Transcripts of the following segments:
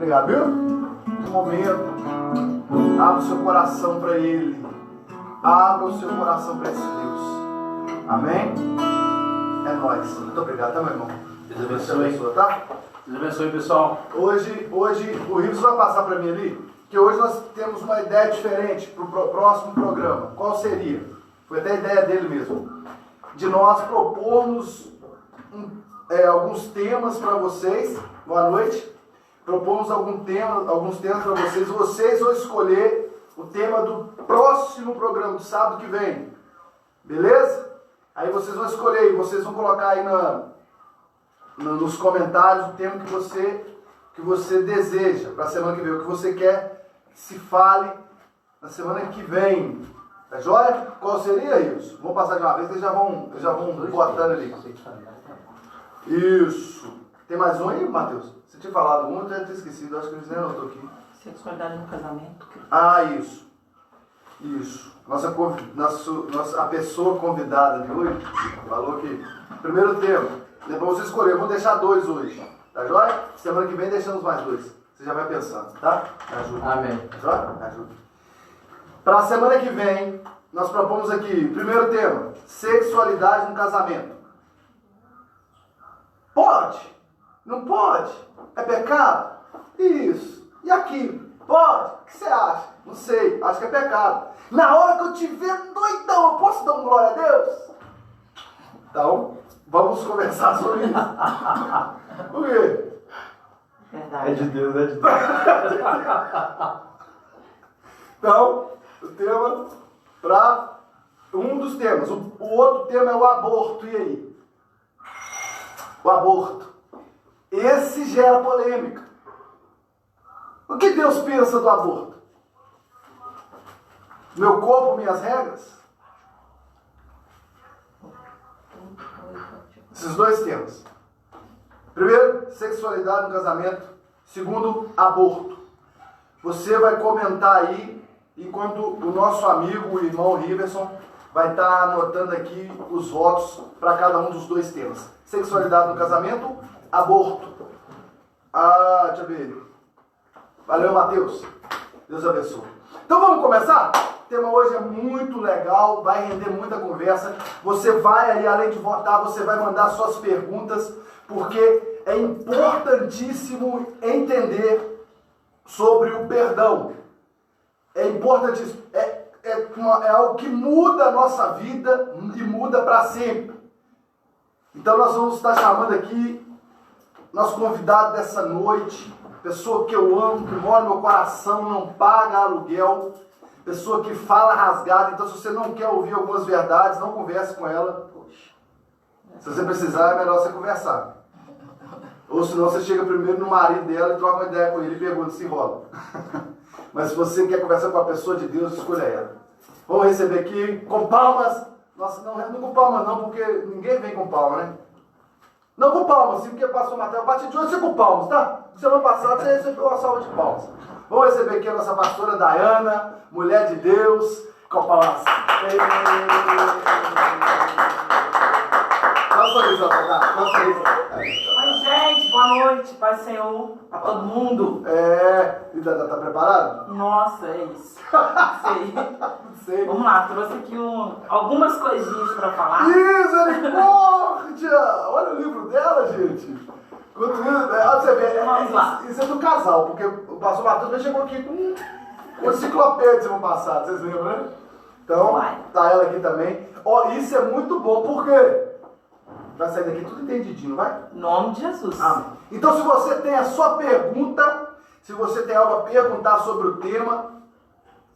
obrigado, viu? Um momento, abra o seu coração para Ele. Abra o seu coração para esse Deus. Amém? É nóis. Muito obrigado, tá, meu irmão? Deus abençoe, tá? Deus abençoe, pessoal. Hoje o Rios vai passar para mim ali, que hoje nós temos uma ideia diferente para o próximo programa. Qual seria? Foi até a ideia dele mesmo. De nós propormos alguns temas para vocês. Boa noite. Propomos alguns temas para vocês. Vocês vão escolher o tema do próximo programa, do sábado que vem. Beleza? Aí vocês vão escolher, vocês vão colocar aí nos comentários o tema que você deseja para a semana que vem, o que você quer que se fale na semana que vem. Tá joia? Qual seria isso? Vamos passar de uma vez que eles já vão botando ali. Isso. Tem mais um aí, Matheus? Você tinha falado um, eu já tinha esquecido, acho que eles nem anotou aqui. Sexualidade no casamento. Ah, isso. A pessoa convidada de hoje falou que primeiro tema, depois você escolher, vamos deixar 2 hoje. Tá joia? Semana que vem deixamos mais 2. Você já vai pensando, tá? Me ajuda. Amém. Tá joia? Me ajuda. Para a semana que vem, nós propomos aqui, primeiro tema, sexualidade no casamento. Pode? Não pode? É pecado? Isso. E aquilo? Pode? O que você acha? Não sei, acho que é pecado. Na hora que eu te ver doidão, eu posso dar um glória a Deus? Então, vamos conversar sobre isso. Por quê? Verdade. É de Deus, é de Deus. Então, o tema para um dos temas. O outro tema é o aborto. E aí? O aborto. Esse gera polêmica. O que Deus pensa do aborto? Meu corpo, minhas regras? Esses 2 temas. Primeiro, sexualidade no casamento. Segundo, aborto. Você vai comentar aí, enquanto o nosso amigo, o irmão Riverson, vai estar anotando aqui os votos para cada um dos 2 temas. Sexualidade no casamento, aborto. Deixa eu ver. Valeu, Matheus. Deus abençoe. Então vamos começar? O tema hoje é muito legal, vai render muita conversa. Você vai aí, além de votar, você vai mandar suas perguntas, porque é importantíssimo entender sobre o perdão. É importantíssimo. É algo que muda a nossa vida e muda para sempre. Então nós vamos estar chamando aqui nosso convidado dessa noite, pessoa que eu amo, que mora no meu coração, não paga aluguel, pessoa que fala rasgado. Então se você não quer ouvir algumas verdades, não converse com ela. Se você precisar, é melhor você conversar. Ou senão você chega primeiro no marido dela e troca uma ideia com ele e pergunta se enrola. Mas se você quer conversar com a pessoa de Deus, escolha ela. Vamos receber aqui com palmas. Nossa, não com palmas não, porque ninguém vem com palmas, né? Não com palmas, sim, porque passou o Mateus. Bate de hoje você com palmas, tá? Semana passada você recebeu uma salva de palmas. Vamos receber aqui a nossa pastora Dayana, mulher de Deus, com palmas. Nossa, Oi, gente, boa noite, Paz do Senhor, a todo mundo. Tá preparado? Nossa, é isso. Sei. Vamos lá, trouxe aqui algumas coisinhas para falar. Misericórdia! Olha o livro dela, gente. Quanto você vê, Vamos lá. Isso é do casal, porque o pastor Matheus chegou aqui com uma enciclopédia semana passada, vocês lembram, né? Então, tá ela aqui também. Isso é muito bom, por quê? Vai sair daqui tudo entendidinho, não vai? Em nome de Jesus. Amém. Então, se você tem a sua pergunta, se você tem algo a perguntar sobre o tema,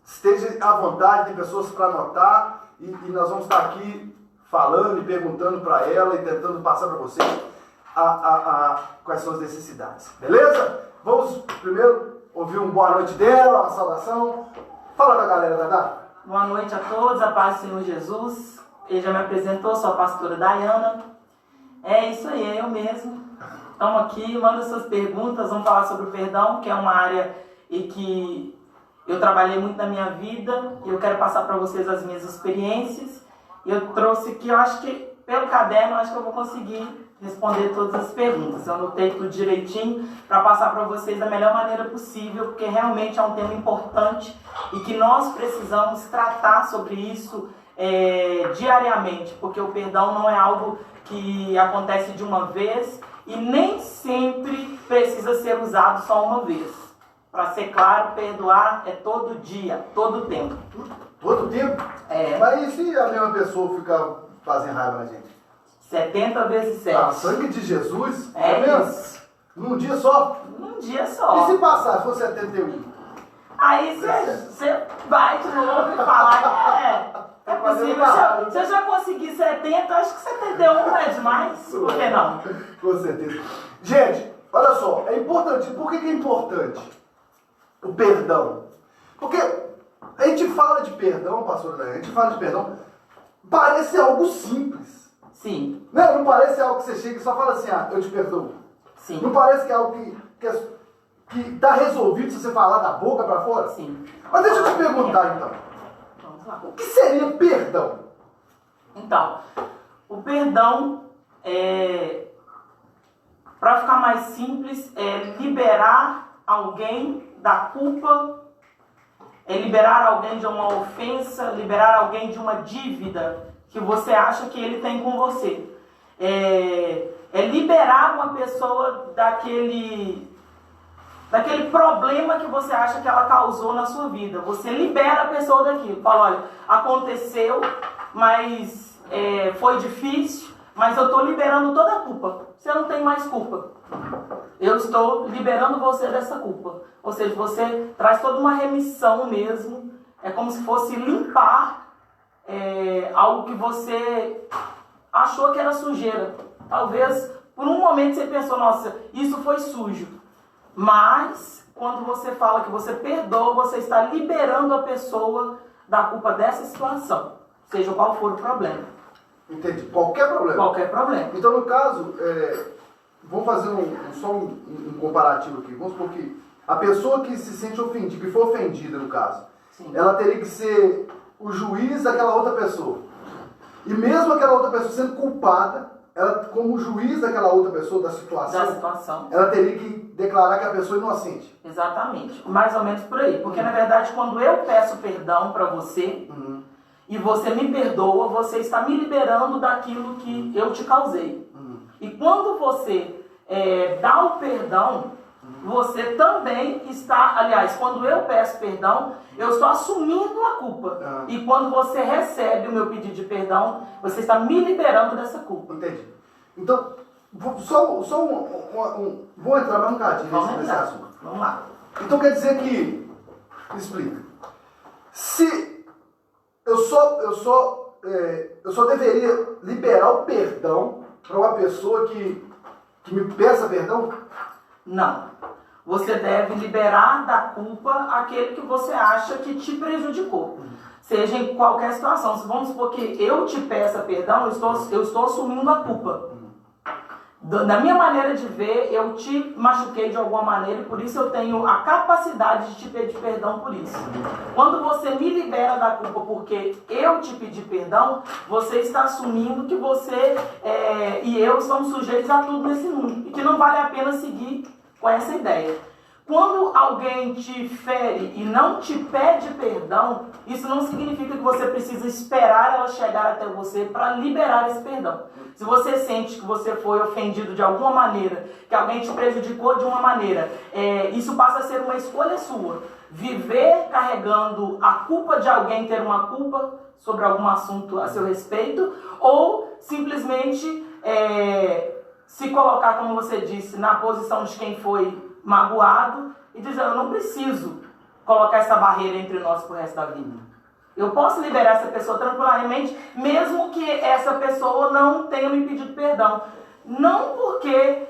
esteja à vontade, tem pessoas para anotar, e nós vamos estar aqui falando e perguntando para ela e tentando passar para vocês quais são as necessidades. Beleza? Vamos primeiro ouvir uma boa noite dela, uma saudação. Fala com a galera, Dadá. Boa noite a todos, a paz do Senhor Jesus. Ele já me apresentou, sou a pastora Dayana. É isso aí, é eu mesmo. Estamos aqui, manda suas perguntas, vamos falar sobre o perdão, que é uma área em que eu trabalhei muito na minha vida e eu quero passar para vocês as minhas experiências. Eu trouxe aqui, eu acho que pelo caderno, eu acho que eu vou conseguir responder todas as perguntas. Eu anotei tudo direitinho para passar para vocês da melhor maneira possível, porque realmente é um tema importante e que nós precisamos tratar sobre isso diariamente, porque o perdão não é algo que acontece de uma vez e nem sempre precisa ser usado só uma vez. Para ser claro, perdoar é todo dia, todo tempo. Todo tempo? Mas e se a mesma pessoa ficar fazendo raiva na gente? 70 vezes 7. Ah, sangue de Jesus? É mesmo? isso. Num dia só? Num dia só. E se passar, se for 71? Aí você vai de novo e falar que é possível. Se eu já consegui 70, acho que 71 é demais. Por que não? Com certeza. Gente, olha só, é importante. Por que é importante o perdão? Porque a gente fala de perdão, pastor Daniel, a gente fala de perdão, parece algo simples. Sim. Não parece algo que você chega e só fala assim, eu te perdoo. Sim. Não parece que é algo que está resolvido se você falar da boca para fora? Sim. Mas deixa eu te perguntar então. Vamos lá. O que seria perdão? Então, o perdão para ficar mais simples, é liberar alguém da culpa, é liberar alguém de uma ofensa, liberar alguém de uma dívida que você acha que ele tem com você. É liberar uma pessoa daquele problema que você acha que ela causou na sua vida. Você libera a pessoa daquilo. Fala, olha, aconteceu, mas foi difícil, mas eu estou liberando toda a culpa. Você não tem mais culpa. Eu estou liberando você dessa culpa. Ou seja, você traz toda uma remissão mesmo. É como se fosse limpar algo que você achou que era sujeira. Talvez por um momento você pensou, nossa, isso foi sujo. Mas quando você fala que você perdoa, você está liberando a pessoa da culpa dessa situação, seja qual for o problema. Entendi. Qualquer problema? Qualquer problema. Então, no caso, vamos fazer só um comparativo aqui. Vamos supor que a pessoa que se sente ofendida, que foi ofendida no caso, Sim. Ela teria que ser o juiz daquela outra pessoa. E mesmo aquela outra pessoa sendo culpada, ela, como juiz daquela outra pessoa, da situação, ela teria que declarar que a pessoa é inocente. Exatamente. Mais ou menos por aí. Porque, na verdade, quando eu peço perdão para você, e você me perdoa, você está me liberando daquilo que eu te causei. E quando você dá o perdão, você também está... Aliás, quando eu peço perdão, eu estou assumindo a culpa. E quando você recebe o meu pedido de perdão, você está me liberando dessa culpa. Entendi. Então, vou entrar mais um bocadinho nesse assunto. Vamos lá. Então quer dizer que... Explica. Se eu só deveria liberar o perdão para uma pessoa que me peça perdão? Não. Você deve liberar da culpa aquele que você acha que te prejudicou. Seja em qualquer situação. Se vamos supor que eu te peça perdão, eu estou assumindo a culpa. Da minha maneira de ver, eu te machuquei de alguma maneira e por isso eu tenho a capacidade de te pedir perdão por isso. Quando você me libera da culpa porque eu te pedi perdão, você está assumindo que você e eu somos sujeitos a tudo nesse mundo e que não vale a pena seguir com essa ideia. Quando alguém te fere e não te pede perdão, isso não significa que você precisa esperar ela chegar até você para liberar esse perdão. Se você sente que você foi ofendido de alguma maneira, que alguém te prejudicou de uma maneira, isso passa a ser uma escolha sua. Viver carregando a culpa de alguém ter uma culpa sobre algum assunto a seu respeito, ou simplesmente se colocar, como você disse, na posição de quem foi magoado e dizer, eu não preciso colocar essa barreira entre nós pro resto da vida. Eu posso liberar essa pessoa tranquilamente, mesmo que essa pessoa não tenha me pedido perdão. Não porque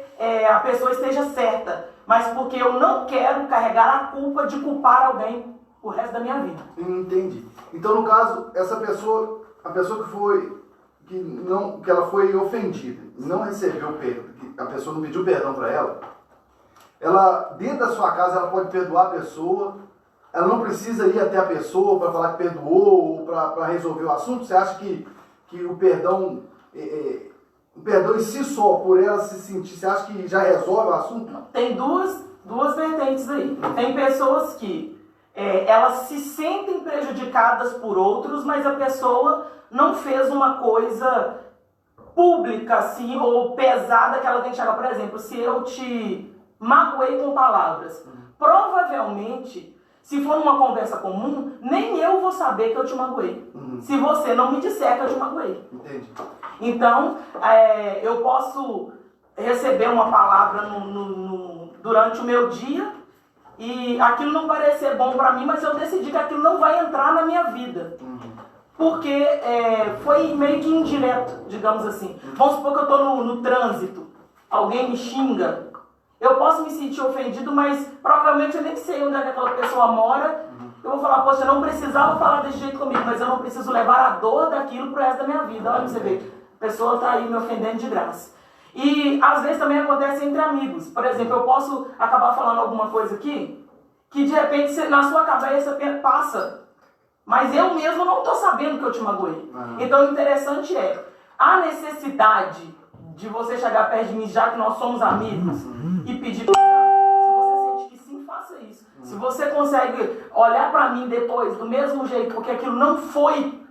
a pessoa esteja certa, mas porque eu não quero carregar a culpa de culpar alguém o resto da minha vida. Entendi. Então, no caso, essa pessoa, a pessoa que ela foi ofendida, não recebeu perdão, que a pessoa não pediu perdão para ela, dentro da sua casa, ela pode perdoar a pessoa, ela não precisa ir até a pessoa para falar que perdoou ou para resolver o assunto. Você acha que o perdão o perdão em si só, por ela se sentir, você acha que já resolve o assunto? Tem duas vertentes aí. Tem pessoas que elas se sentem prejudicadas por outros, mas a pessoa não fez uma coisa pública, assim, ou pesada que ela tem que chegar. Por exemplo, se eu te magoei com palavras, provavelmente, se for numa conversa comum, nem eu vou saber que eu te magoei. Se você não me disser que eu te magoei. Entendi. Então, eu posso receber uma palavra durante o meu dia e aquilo não parecer bom para mim, mas eu decidi que aquilo não vai entrar na minha vida. Porque foi meio que indireto, digamos assim. Vamos supor que eu estou no trânsito, alguém me xinga. Eu posso me sentir ofendido, mas provavelmente eu nem sei onde é que aquela pessoa mora. Eu vou falar, poxa, eu não precisava falar desse jeito comigo, mas eu não preciso levar a dor daquilo pro resto da minha vida. Olha, você vê, a pessoa está aí me ofendendo de graça. E às vezes também acontece entre amigos. Por exemplo, eu posso acabar falando alguma coisa aqui, que de repente na sua cabeça passa, mas eu mesmo não estou sabendo que eu te magoei. Então o interessante a necessidade de você chegar perto de mim, já que nós somos amigos, e pedir perdão. Se você sente que sim, faça isso. Se você consegue olhar para mim depois do mesmo jeito, porque aquilo não foi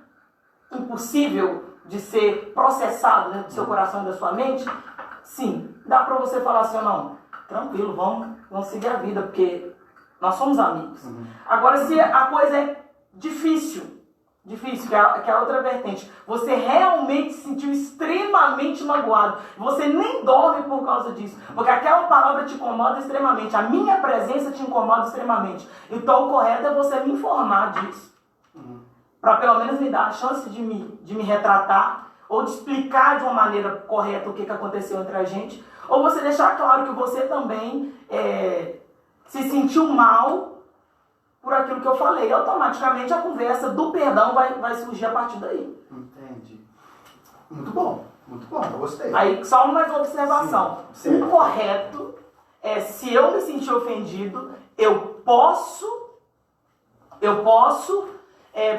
impossível de ser processado dentro do seu coração e da sua mente, sim, dá para você falar assim, não, tranquilo, vamos seguir a vida, porque nós somos amigos. Agora, se a coisa é difícil, que é a outra vertente, você realmente se sentiu extremamente magoado, você nem dorme por causa disso, porque aquela palavra te incomoda extremamente, a minha presença te incomoda extremamente, então o correto é você me informar disso, para pelo menos me dar a chance de me retratar, ou de explicar de uma maneira correta o que aconteceu entre a gente, ou você deixar claro que você também se sentiu mal por aquilo que eu falei. Automaticamente a conversa do perdão vai surgir a partir daí. Entendi. Muito bom, eu gostei. Aí, só mais uma observação. Sim. O correto é, se eu me sentir ofendido, eu posso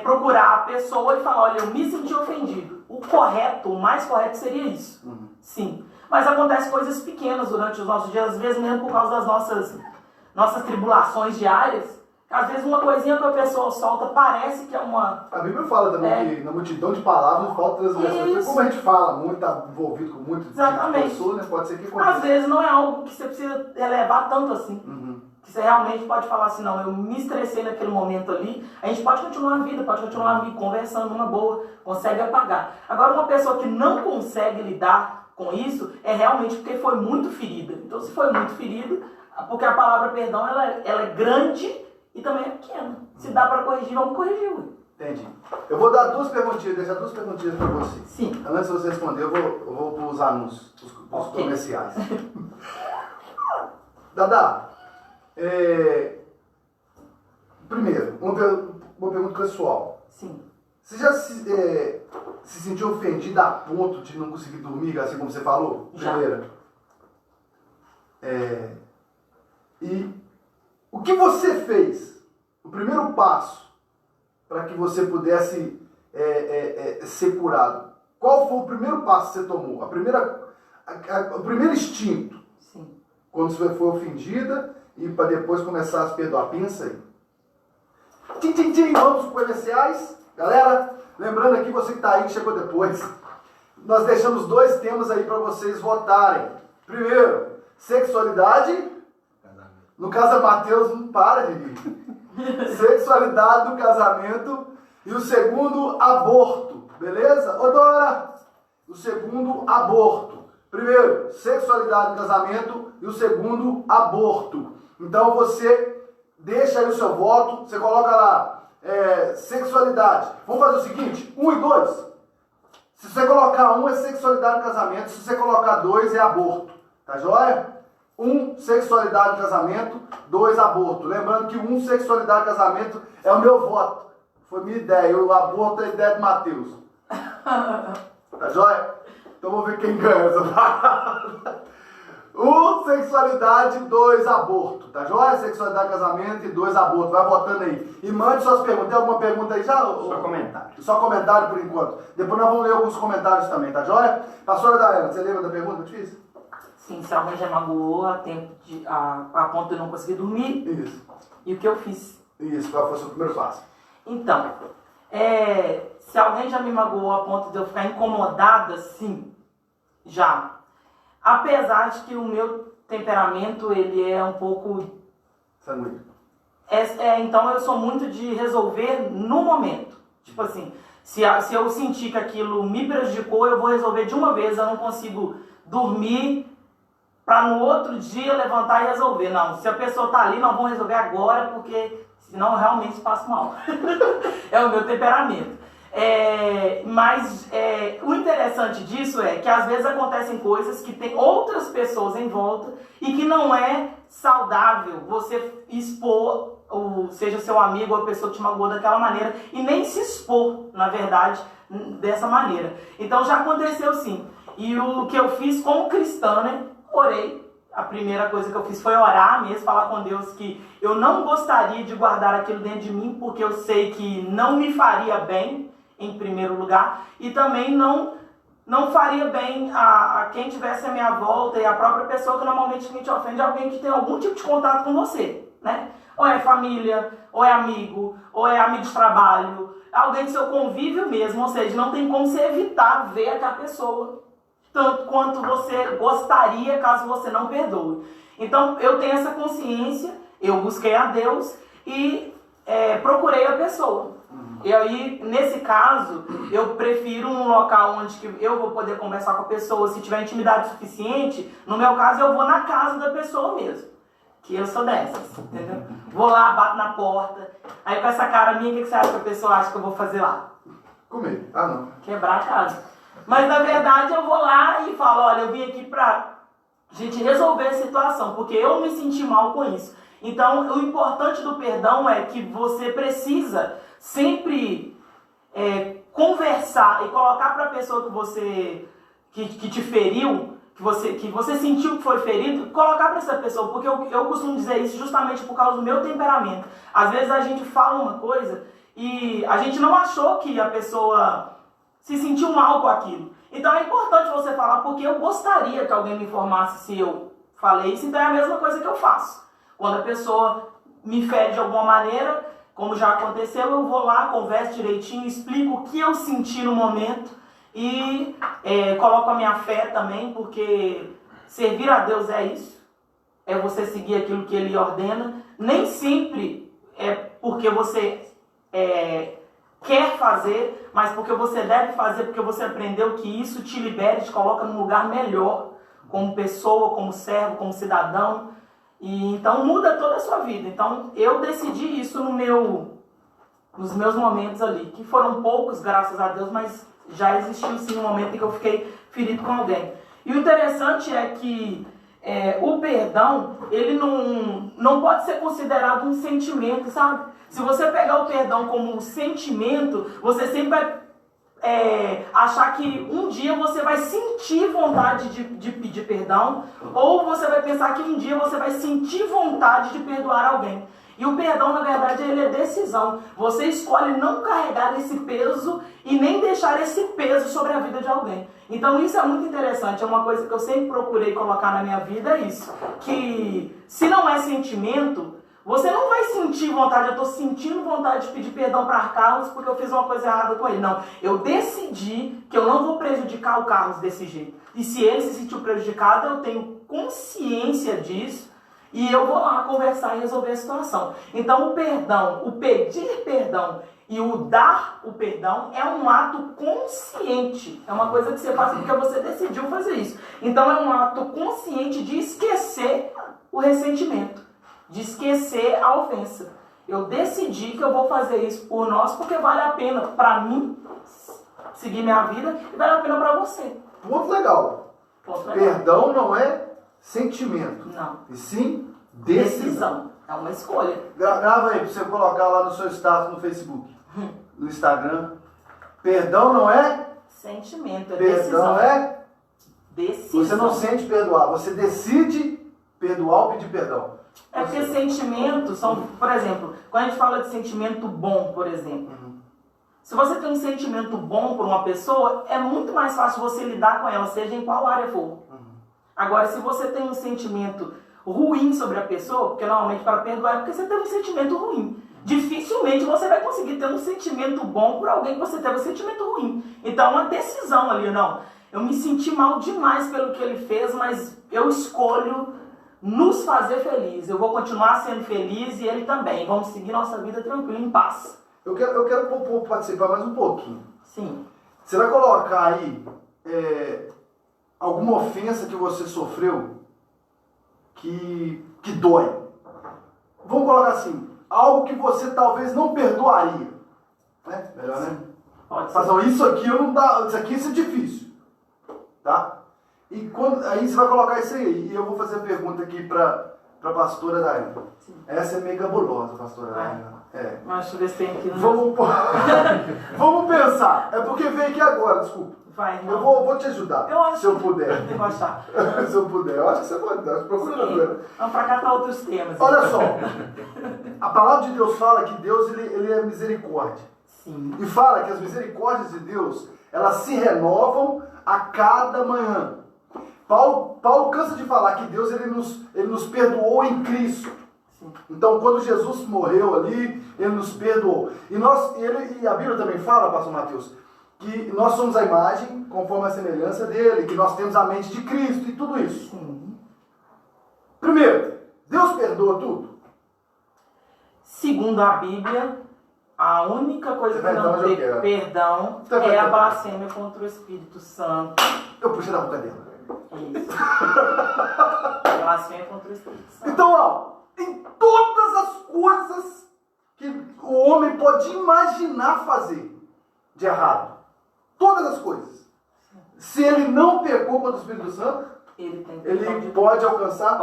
procurar a pessoa e falar, olha, eu me senti ofendido. O mais correto seria isso. Sim. Mas acontecem coisas pequenas durante os nossos dias, às vezes mesmo por causa das nossas tribulações diárias. Às vezes uma coisinha que a pessoa solta parece que é uma... A Bíblia fala também que na multidão de palavras não falta transgressões. Como a gente fala muito, está envolvido com muito de pessoas, né? Pode ser que aconteça. Às vezes não é algo que você precisa elevar tanto assim. Que você realmente pode falar assim, não, eu me estressei naquele momento ali. A gente pode continuar a vida, conversando numa boa, consegue apagar. Agora, uma pessoa que não consegue lidar com isso é realmente porque foi muito ferida. Então, se foi muito ferido, porque a palavra perdão ela é grande e também é pequena. Se dá para corrigir, vamos corrigir. Entendi. Eu vou dar deixar duas perguntinhas para você. Sim. Antes de você responder, eu vou para os anúncios, os comerciais. Dada, primeiro, uma pergunta pessoal. Sim. Você já se sentiu ofendida a ponto de não conseguir dormir, assim como você falou? Já. Primeira. E o que você fez? O primeiro passo para que você pudesse ser curado. Qual foi o primeiro passo que você tomou? O primeiro instinto? Sim. Quando você foi ofendida e para depois começar a se perdoar. Pensa aí. Vamos para os comerciais. Galera, lembrando aqui, você que está aí, que chegou depois, nós deixamos 2 temas aí para vocês votarem. Primeiro, sexualidade. No caso, Mateus não para de rir. Sexualidade no casamento. E o segundo, aborto. Beleza? Ô, Dora! O segundo, aborto. Primeiro, sexualidade no casamento. E o segundo, aborto. Então, você deixa aí o seu voto. Você coloca lá, sexualidade. Vamos fazer o seguinte, 1 e 2. Se você colocar 1 é sexualidade no casamento. Se você colocar 2 é aborto. Tá joia? 1, sexualidade no casamento, 2, aborto. Lembrando que 1, sexualidade no casamento é o meu voto. Foi minha ideia. O aborto é a ideia de Mateus. Tá joia? Então vamos ver quem ganha essa parada. 1, sexualidade, 2, aborto. Tá joia? Sexualidade, casamento e 2, aborto. Vai votando aí. E mande suas perguntas. Tem alguma pergunta aí já? Só comentário. Só comentário por enquanto. Depois nós vamos ler alguns comentários também, tá joia? Pastora Daiane, você lembra da pergunta que eu te fiz? Sim, se alguém já magoou a ponto de eu não conseguir dormir. Isso. E o que eu fiz? Isso, qual foi o seu primeiro passo? Então, se alguém já me magoou a ponto de eu ficar incomodada, sim, já. Apesar de que o meu temperamento, ele é um pouco... Sanguíneo. Então eu sou muito de resolver no momento. Tipo assim, se eu sentir que aquilo me prejudicou, eu vou resolver de uma vez. Eu não consigo dormir para no outro dia levantar e resolver. Não, se a pessoa tá ali, nós vamos resolver agora, porque senão eu realmente passo mal. É o meu temperamento. Mas o interessante disso é que às vezes acontecem coisas que tem outras pessoas em volta e que não é saudável você expor, ou seja seu amigo ou a pessoa que te magoou daquela maneira, e nem se expor, na verdade, dessa maneira. Então já aconteceu sim. E o que eu fiz como cristã, né? Orei. A primeira coisa que eu fiz foi orar mesmo, falar com Deus que eu não gostaria de guardar aquilo dentro de mim, porque eu sei que não me faria bem, em primeiro lugar, e também não faria bem a quem tivesse à minha volta e a própria pessoa, que normalmente quem te ofende é alguém que tem algum tipo de contato com você, né? Ou é família, ou é amigo de trabalho, alguém do seu convívio mesmo, ou seja, não tem como você evitar ver aquela pessoa tanto quanto você gostaria, caso você não perdoe. Então, eu tenho essa consciência, eu busquei a Deus e procurei a pessoa. E aí, nesse caso, eu prefiro um local onde que eu vou poder conversar com a pessoa, se tiver intimidade suficiente. No meu caso, eu vou na casa da pessoa mesmo, que eu sou dessas, entendeu? Vou lá, bato na porta, aí com essa cara minha, o que você acha que a pessoa acha que eu vou fazer lá? Comer. Ah, não. Quebrar a casa. Mas, na verdade, eu vou lá e falo, olha, eu vim aqui pra gente resolver a situação, porque eu me senti mal com isso. Então, o importante do perdão é que você precisa sempre conversar e colocar para a pessoa que te feriu, que você sentiu que foi ferido, colocar para essa pessoa, porque eu costumo dizer isso justamente por causa do meu temperamento. Às vezes a gente fala uma coisa e a gente não achou que a pessoa se sentiu mal com aquilo. Então é importante você falar, porque eu gostaria que alguém me informasse se eu falei isso, então é a mesma coisa que eu faço. Quando a pessoa me fere de alguma maneira, como já aconteceu, eu vou lá, converso direitinho, explico o que eu senti no momento e coloco a minha fé também, porque servir a Deus é isso, é você seguir aquilo que Ele ordena. Nem sempre é porque você quer fazer, mas porque você deve fazer, porque você aprendeu que isso te libera e te coloca num lugar melhor, como pessoa, como servo, como cidadão. E então muda toda a sua vida. Então eu decidi isso nos meus momentos ali, que foram poucos, graças a Deus, mas já existiu sim um momento em que eu fiquei ferido com alguém. E o interessante é que o perdão, ele não pode ser considerado um sentimento, sabe? Se você pegar o perdão como um sentimento, você sempre vai achar que um dia você vai sentir vontade de pedir perdão, ou você vai pensar que um dia você vai sentir vontade de perdoar alguém. E o perdão, na verdade, ele é decisão. Você escolhe não carregar esse peso e nem deixar esse peso sobre a vida de alguém. Então isso é muito interessante, é uma coisa que eu sempre procurei colocar na minha vida, é isso. Que se não é sentimento, você não vai sentir vontade, eu estou sentindo vontade de pedir perdão para Carlos porque eu fiz uma coisa errada com ele. Não, eu decidi que eu não vou prejudicar o Carlos desse jeito. E se ele se sentiu prejudicado, eu tenho consciência disso e eu vou lá conversar e resolver a situação. Então o perdão, o pedir perdão e o dar o perdão é um ato consciente. É uma coisa que você faz porque você decidiu fazer isso. Então é um ato consciente de esquecer o ressentimento, de esquecer a ofensa. Eu decidi que eu vou fazer isso por nós porque vale a pena para mim seguir minha vida e vale a pena para você. Ponto legal. Perdão não é sentimento. Não. E sim decisão. É uma escolha. Grava aí para você colocar lá no seu status no Facebook, no Instagram. Perdão não é sentimento, é perdão decisão. É Decisão. Você não sente perdoar, você decide perdoar ou pedir perdão. É porque sentimentos são, por exemplo, quando a gente fala de sentimento bom, por exemplo, se você tem um sentimento bom por uma pessoa, é muito mais fácil você lidar com ela, seja em qual área for. Agora, se você tem um sentimento ruim sobre a pessoa, porque normalmente para perdoar é porque você tem um sentimento ruim. Dificilmente você vai conseguir ter um sentimento bom por alguém que você teve um sentimento ruim. Então, uma decisão ali, não. Eu me senti mal demais pelo que ele fez, mas eu escolho nos fazer feliz. Eu vou continuar sendo feliz e ele também. Vamos seguir nossa vida tranquila, em paz. Eu quero participar mais um pouquinho. Sim. Você vai colocar aí alguma ofensa que você sofreu que dói. Vamos colocar assim, algo que você talvez não perdoaria. Né? Melhor, né? Pode ser. Fazer isso aqui eu não dá, isso é difícil. Tá? E aí você vai colocar isso aí. E eu vou fazer a pergunta aqui para a pastora Daiane. Essa é meio cabulosa, pastora Daiane. Mas deixa eu ver se tem aqui. Vamos pensar. É porque veio aqui agora, desculpa. Vai, não. Eu vou te ajudar, Eu acho se eu puder. que eu vou achar. Se eu puder. Eu acho que você pode dar. Procura agora. Vamos pra cá para outros temas. Olha só. A palavra de Deus fala que Deus ele é misericórdia. Sim. E fala que as misericórdias de Deus, elas se renovam a cada manhã. Paulo cansa de falar que Deus ele nos perdoou em Cristo. Sim. Então, quando Jesus morreu ali, ele nos perdoou. E a Bíblia também fala, pastor Mateus, que nós somos a imagem conforme a semelhança dele, que nós temos a mente de Cristo e tudo isso. Sim. Primeiro, Deus perdoa tudo? Segundo a Bíblia, a única coisa que não tem perdão é a blasfêmia contra o Espírito Santo. Eu puxei da boca dela. Isso. Blasfêmia contra o Espírito Santo. Então, ó, em todas as coisas que o homem pode imaginar fazer de errado, todas as coisas, se ele não pecou contra o Espírito Santo, ele pode alcançar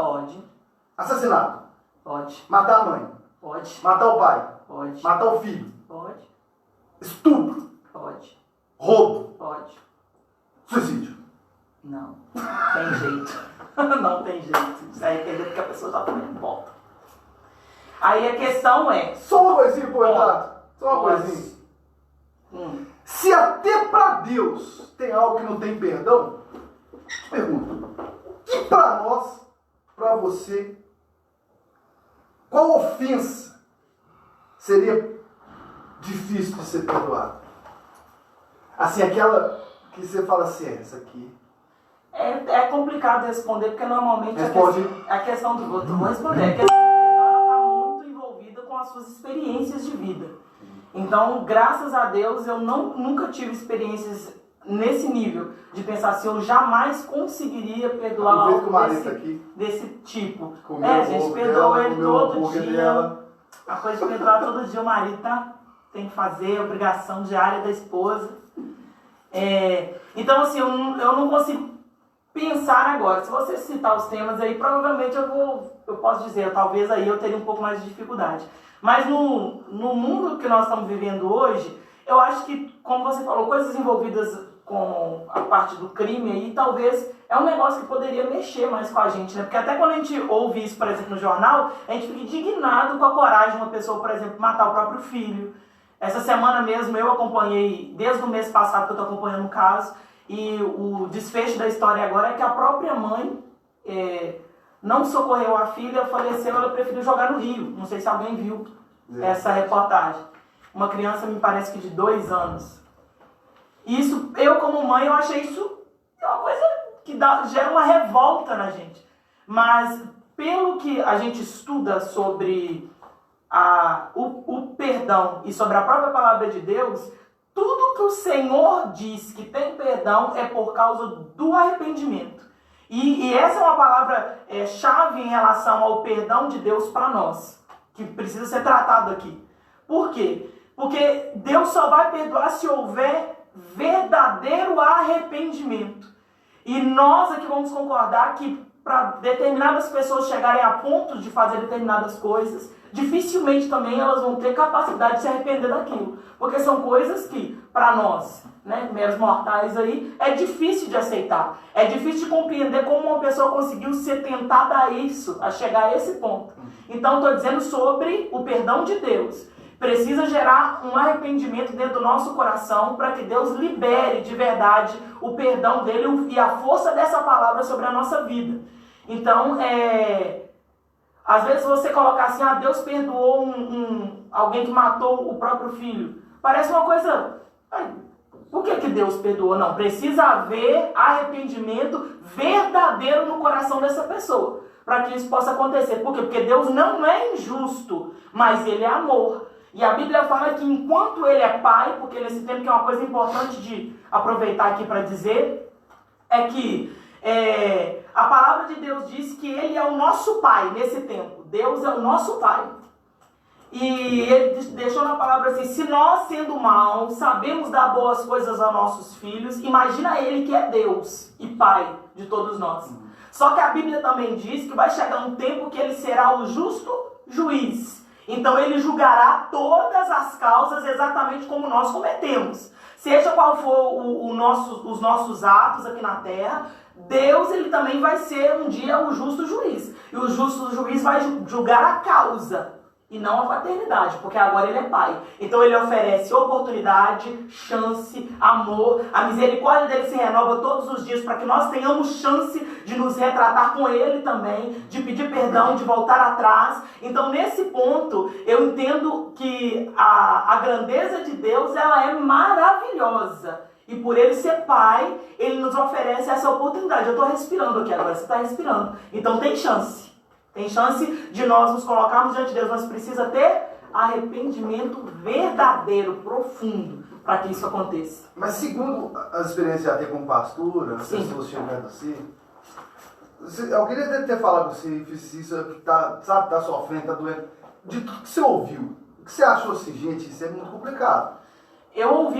assassinato, pode, matar a mãe, pode, matar o pai, pode, matar o filho, pode, estupro, pode, roubo, pode. Suicídio. Não, tem jeito. Não tem jeito. Isso aí quer dizer que a pessoa já também volta. Aí a questão é... Só uma coisinha, pô, Renato. Só uma coisinha. Se até pra Deus tem algo que não tem perdão, te pergunto, e pra nós, pra você, qual ofensa seria difícil de ser perdoada? Assim, aquela que você fala assim, essa aqui... É complicado responder, porque normalmente a questão do outro vou responder. A questão do perdão está muito envolvida com as suas experiências de vida. Então, graças a Deus, eu nunca tive experiências nesse nível de pensar assim, eu jamais conseguiria perdoar algo desse tipo. A gente perdoa ele todo dia. A coisa de perdoar todo dia o marido, tá? Tem que fazer, a obrigação diária da esposa. Então, assim, eu não consigo pensar agora. Se você citar os temas aí, provavelmente eu posso dizer, talvez aí eu teria um pouco mais de dificuldade. Mas no mundo que nós estamos vivendo hoje, eu acho que, como você falou, coisas envolvidas com a parte do crime aí, talvez é um negócio que poderia mexer mais com a gente, né? Porque até quando a gente ouve isso, por exemplo, no jornal, a gente fica indignado com a coragem de uma pessoa, por exemplo, matar o próprio filho. Essa semana mesmo eu acompanhei, desde o mês passado que eu estou acompanhando o caso, e o desfecho da história agora é que a própria mãe não socorreu a filha, faleceu, ela preferiu jogar no rio. Não sei se alguém viu essa reportagem. Uma criança, me parece que de 2 anos. Isso, eu como mãe, eu achei isso uma coisa que gera uma revolta na gente. Mas pelo que a gente estuda sobre o perdão e sobre a própria palavra de Deus, tudo que o Senhor diz que tem perdão é por causa do arrependimento. E essa é uma palavra chave em relação ao perdão de Deus para nós, que precisa ser tratado aqui. Por quê? Porque Deus só vai perdoar se houver verdadeiro arrependimento. E nós aqui vamos concordar que para determinadas pessoas chegarem a ponto de fazer determinadas coisas, dificilmente também elas vão ter capacidade de se arrepender daquilo. Porque são coisas que, para nós, né, meros mortais aí, é difícil de aceitar. É difícil de compreender como uma pessoa conseguiu ser tentada a isso, a chegar a esse ponto. Então, estou dizendo sobre o perdão de Deus. Precisa gerar um arrependimento dentro do nosso coração para que Deus libere de verdade o perdão dele e a força dessa palavra sobre a nossa vida. Então, às vezes você colocar assim, Deus perdoou alguém que matou o próprio filho. Parece uma coisa... Por que Deus perdoou? Não, precisa haver arrependimento verdadeiro no coração dessa pessoa para que isso possa acontecer. Por quê? Porque Deus não é injusto, mas Ele é amor. E a Bíblia fala que enquanto Ele é Pai, porque nesse tempo que é uma coisa importante de aproveitar aqui para dizer, é que a palavra de Deus diz que Ele é o nosso Pai nesse tempo. Deus é o nosso Pai. E Ele deixou na palavra assim, se nós, sendo maus, sabemos dar boas coisas aos nossos filhos, imagina Ele que é Deus e Pai de todos nós. Só que a Bíblia também diz que vai chegar um tempo que Ele será o justo juiz. Então Ele julgará todas as causas exatamente como nós cometemos. Seja qual for os nossos atos aqui na terra, Deus Ele também vai ser um dia o justo juiz. E o justo juiz vai julgar a causa e não a paternidade, porque agora Ele é Pai. Então Ele oferece oportunidade, chance, amor. A misericórdia dEle se renova todos os dias para que nós tenhamos chance de nos retratar com Ele também, de pedir perdão, de voltar atrás. Então nesse ponto, eu entendo que a grandeza de Deus ela é maravilhosa. E por Ele ser Pai, Ele nos oferece essa oportunidade. Eu estou respirando aqui agora, você está respirando. Então tem chance. Tem chance de nós nos colocarmos diante de Deus, mas precisa ter arrependimento verdadeiro, profundo, para que isso aconteça. Mas segundo as experiências já tem com pastor, as Sim. pessoas chegando assim, eu queria ter falado com você, isso que tá sofrendo, tá doendo, de tudo que você ouviu, o que você achou assim, gente, isso é muito complicado. Eu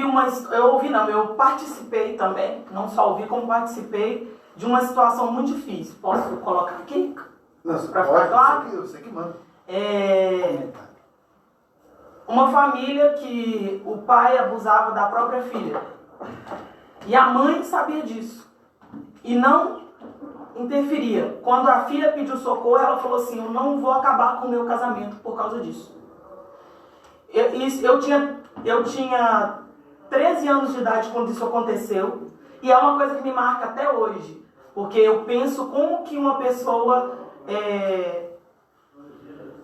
participei também, não só ouvi, como participei de uma situação muito difícil. Posso colocar aqui? Não, você Pra pode, ficar claro? eu sei que manda. Uma família que o pai abusava da própria filha. E a mãe sabia disso. E não interferia. Quando a filha pediu socorro, ela falou assim, eu não vou acabar com o meu casamento por causa disso. Eu tinha 13 anos de idade quando isso aconteceu. E é uma coisa que me marca até hoje. Porque eu penso como que uma pessoa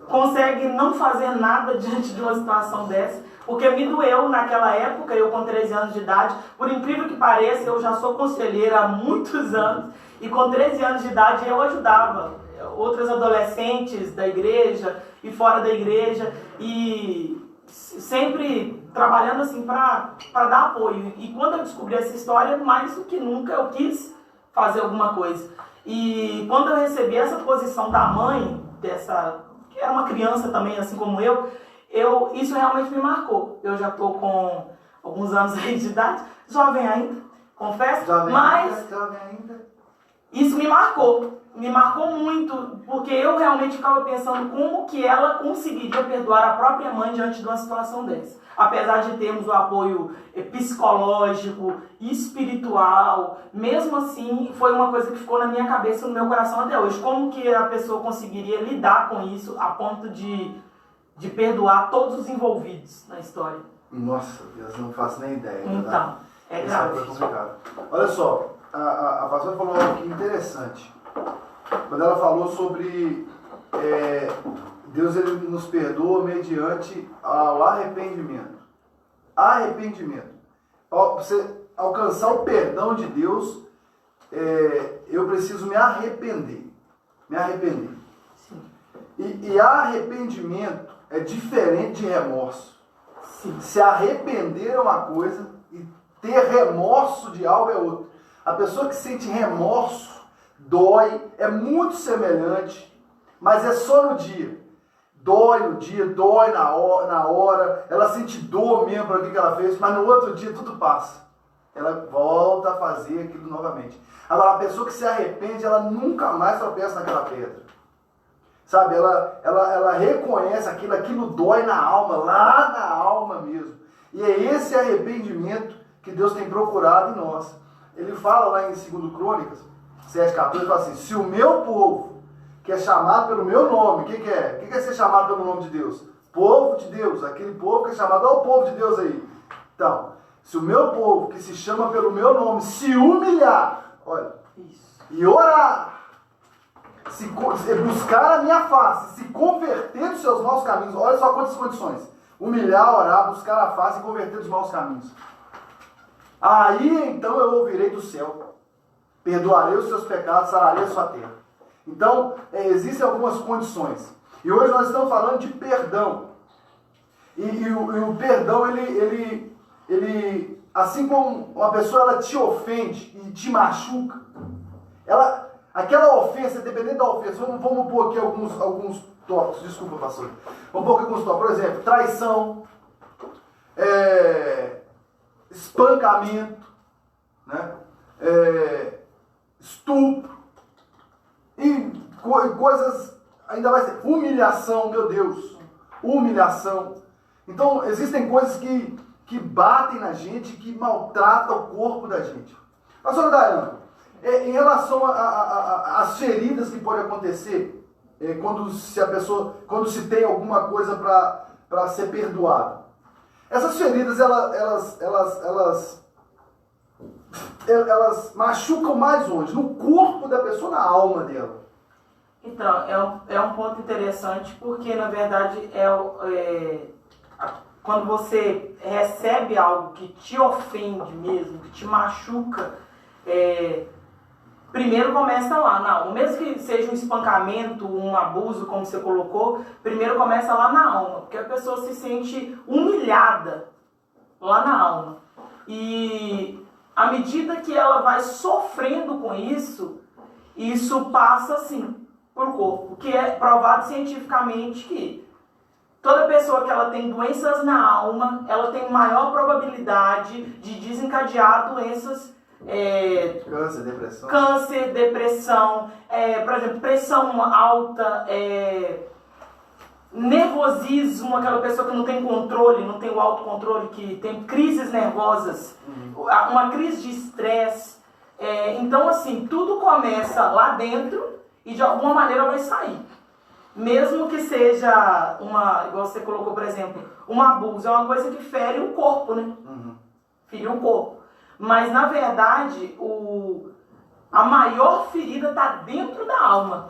consegue não fazer nada diante de uma situação dessa, porque me doeu naquela época, eu com 13 anos de idade, por incrível que pareça, eu já sou conselheira há muitos anos, e com 13 anos de idade eu ajudava outras adolescentes da igreja e fora da igreja, e sempre trabalhando assim para dar apoio. E quando eu descobri essa história, mais do que nunca eu quis fazer alguma coisa. E quando eu recebi essa posição da mãe, que era uma criança também, assim como isso realmente me marcou. Eu já estou com alguns anos aí de idade, jovem ainda, confesso, jovem ainda. Isso me marcou muito, porque eu realmente ficava pensando como que ela conseguiria perdoar a própria mãe diante de uma situação dessa. Apesar de termos o apoio psicológico, espiritual, mesmo assim foi uma coisa que ficou na minha cabeça, no meu coração até hoje. Como que a pessoa conseguiria lidar com isso a ponto de perdoar todos os envolvidos na história? Nossa, Deus, não faço nem ideia. Então, é grave. Complicado. Olha só, a pastora falou algo que interessante. Quando ela falou sobre Deus ele nos perdoa mediante ao arrependimento. Arrependimento. Para você alcançar o perdão de Deus, eu preciso me arrepender. Sim. E arrependimento é diferente de remorso. Sim. Se arrepender é uma coisa e ter remorso de algo é outra. A pessoa que sente remorso dói, é muito semelhante, mas é só no dia. Dói no dia, dói na hora, ela sente dor mesmo por aquilo que ela fez, mas no outro dia tudo passa. ela volta a fazer aquilo novamente. Agora, a pessoa que se arrepende, ela nunca mais tropeça naquela pedra. Sabe, ela reconhece aquilo dói na alma, lá na alma mesmo. E é esse arrependimento que Deus tem procurado em nós. Ele fala lá em 2 Crônicas 7,14, ele fala assim, se o meu povo, que é chamado pelo meu nome, o que é? O que é ser chamado pelo nome de Deus? Povo de Deus, aquele povo que é chamado, olha o povo de Deus aí. Então, se o meu povo, que se chama pelo meu nome, se humilhar, olha, e orar, se buscar a minha face, se converter dos seus maus caminhos, olha só quantas condições. Humilhar, orar, buscar a face e converter dos maus caminhos. Aí então eu ouvirei do céu, perdoarei os seus pecados, sararei a sua terra. Então, existem algumas condições. E hoje nós estamos falando de perdão. E o perdão, ele, assim como uma pessoa ela te ofende e te machuca, aquela ofensa, dependendo da ofensa, vamos pôr aqui alguns tópicos, desculpa, pastor. Vamos pôr aqui alguns tópicos, por exemplo, traição, espancamento, né? Estupro, e coisas, ainda mais, humilhação, meu Deus, humilhação. Então, existem coisas que batem na gente, que maltratam o corpo da gente. Pastora Dayana, em relação às feridas que podem acontecer, quando se tem alguma coisa para ser perdoado. Essas feridas, elas machucam mais onde? No corpo da pessoa, na alma dela. Então, é um ponto interessante, porque na verdade quando você recebe algo que te ofende mesmo, que te machuca, primeiro começa lá na alma. Mesmo que seja um espancamento, um abuso, como você colocou, primeiro começa lá na alma, porque a pessoa se sente humilhada lá na alma. E à medida que ela vai sofrendo com isso passa assim para o corpo, que é provado cientificamente que toda pessoa que ela tem doenças na alma, ela tem maior probabilidade de desencadear doenças câncer, depressão, por exemplo, pressão alta, nervosismo, aquela pessoa que não tem controle, não tem o autocontrole, que tem crises nervosas, uma crise de estresse. Então, assim, tudo começa lá dentro e de alguma maneira vai sair. Mesmo que seja igual você colocou, por exemplo, um abuso, é uma coisa que fere o corpo, né? Fere o corpo. Mas, na verdade, a maior ferida está dentro da alma.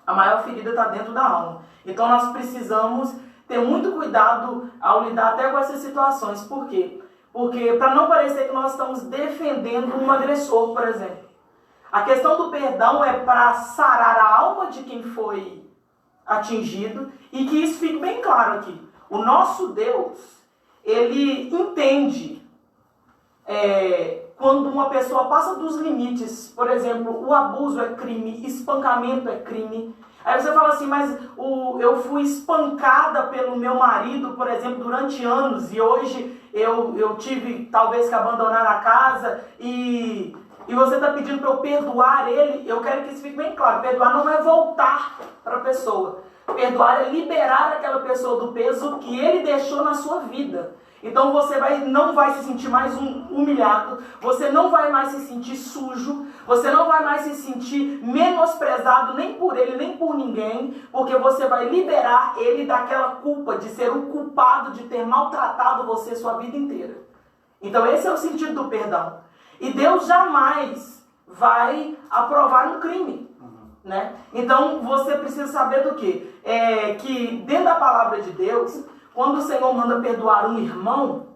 A maior ferida está dentro da alma. Então, nós precisamos ter muito cuidado ao lidar até com essas situações. Por quê? Porque, para não parecer que nós estamos defendendo um agressor, por exemplo. A questão do perdão é para sarar a alma de quem foi atingido, e que isso fique bem claro aqui. O nosso Deus, ele entende quando uma pessoa passa dos limites. Por exemplo, o abuso é crime, espancamento é crime. Aí você fala assim, mas eu fui espancada pelo meu marido, por exemplo, durante anos, e hoje eu tive talvez que abandonar a casa, e você está pedindo para eu perdoar ele. Eu quero que isso fique bem claro. Perdoar não é voltar para a pessoa. Perdoar é liberar aquela pessoa do peso que ele deixou na sua vida. Então você não vai se sentir mais humilhado, você não vai mais se sentir sujo, você não vai mais se sentir menosprezado nem por ele, nem por ninguém, porque você vai liberar ele daquela culpa de ser o culpado de ter maltratado você sua vida inteira. Então esse é o sentido do perdão. E Deus jamais vai aprovar um crime, né? Então você precisa saber do quê? Que dentro da palavra de Deus, quando o Senhor manda perdoar um irmão,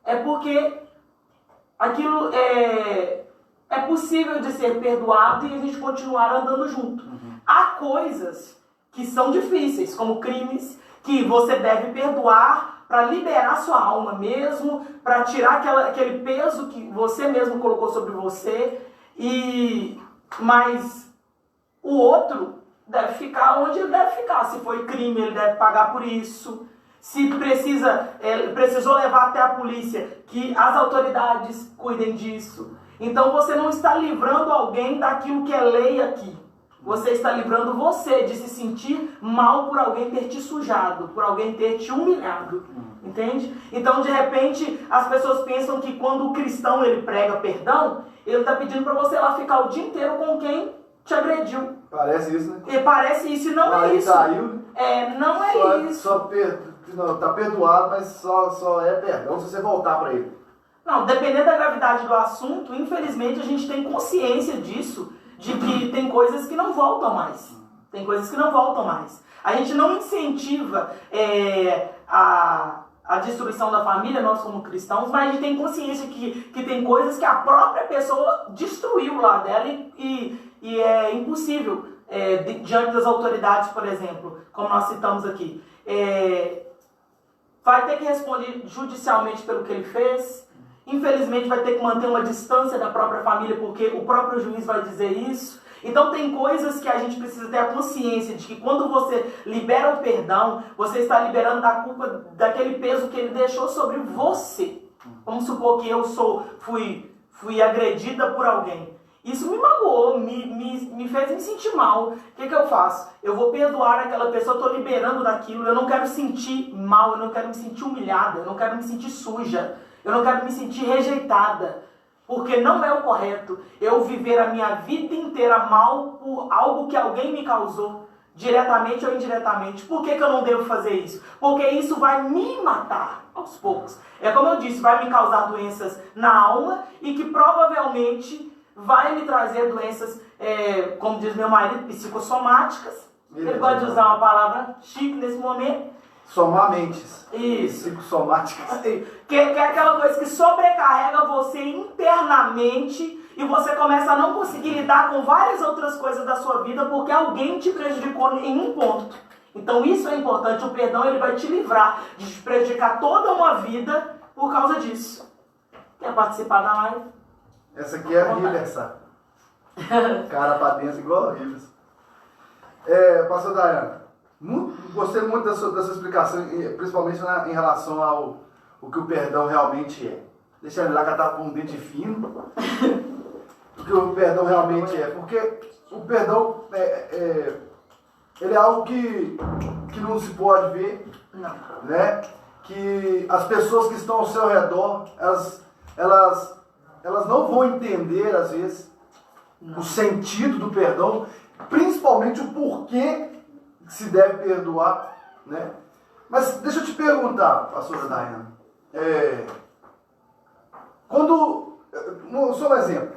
é porque aquilo é possível de ser perdoado e a gente continuar andando junto. Há coisas que são difíceis, como crimes, que você deve perdoar para liberar sua alma mesmo, para tirar aquele peso que você mesmo colocou sobre você, mas o outro deve ficar onde ele deve ficar. Se foi crime, ele deve pagar por isso. Se precisou levar até a polícia, que as autoridades cuidem disso. Então você não está livrando alguém daquilo que é lei aqui. Você está livrando você de se sentir mal por alguém ter te sujado, por alguém ter te humilhado. Entende? Então, de repente, as pessoas pensam que quando o cristão ele prega perdão, ele está pedindo para você lá ficar o dia inteiro com quem te agrediu. Parece isso, né? E parece isso, e não é isso. Saiu, não é isso. Não, tá perdoado, mas só é perdão se você voltar para ele. Não, dependendo da gravidade do assunto, infelizmente a gente tem consciência disso, de que tem coisas que não voltam mais. Tem coisas que não voltam mais. A gente não incentiva a destruição da família, nós como cristãos, mas a gente tem consciência que tem coisas que a própria pessoa destruiu lá dela e é impossível, diante das autoridades, por exemplo, como nós citamos aqui, vai ter que responder judicialmente pelo que ele fez. Infelizmente vai ter que manter uma distância da própria família, porque o próprio juiz vai dizer isso. Então tem coisas que a gente precisa ter a consciência de que quando você libera o perdão, você está liberando da culpa daquele peso que ele deixou sobre você. Vamos supor que eu fui agredida por alguém. Isso me magoou, me fez me sentir mal. O que eu faço? Eu vou perdoar aquela pessoa, estou liberando daquilo. Eu não quero sentir mal, eu não quero me sentir humilhada, eu não quero me sentir suja. Eu não quero me sentir rejeitada, porque não é o correto eu viver a minha vida inteira mal por algo que alguém me causou, diretamente ou indiretamente. Por que eu não devo fazer isso? Porque isso vai me matar aos poucos. É como eu disse, vai me causar doenças na alma e que provavelmente vai me trazer doenças, como diz meu marido, psicossomáticas. Ele pode usar uma palavra chique nesse momento. Somamentes. Isso. Psicossomáticas. Que é aquela coisa que sobrecarrega você internamente e você começa a não conseguir lidar com várias outras coisas da sua vida porque alguém te prejudicou em um ponto. Então isso é importante. O perdão ele vai te livrar de te prejudicar toda uma vida por causa disso. Quer participar da live? Essa aqui é a Riversa. Cara pra dentro igual a Riversa. Pastor Dayana. Gostei muito da sua explicação, principalmente em relação ao que o perdão realmente é. Deixa ele lá que ela tá com um dente fino. O que o perdão realmente é. Porque o perdão ele é algo que não se pode ver. Não. Né? Que as pessoas que estão ao seu redor, elas não vão entender, às vezes, o sentido do perdão, principalmente o porquê se deve perdoar, né? Mas deixa eu te perguntar, pastora Dayana, só um exemplo,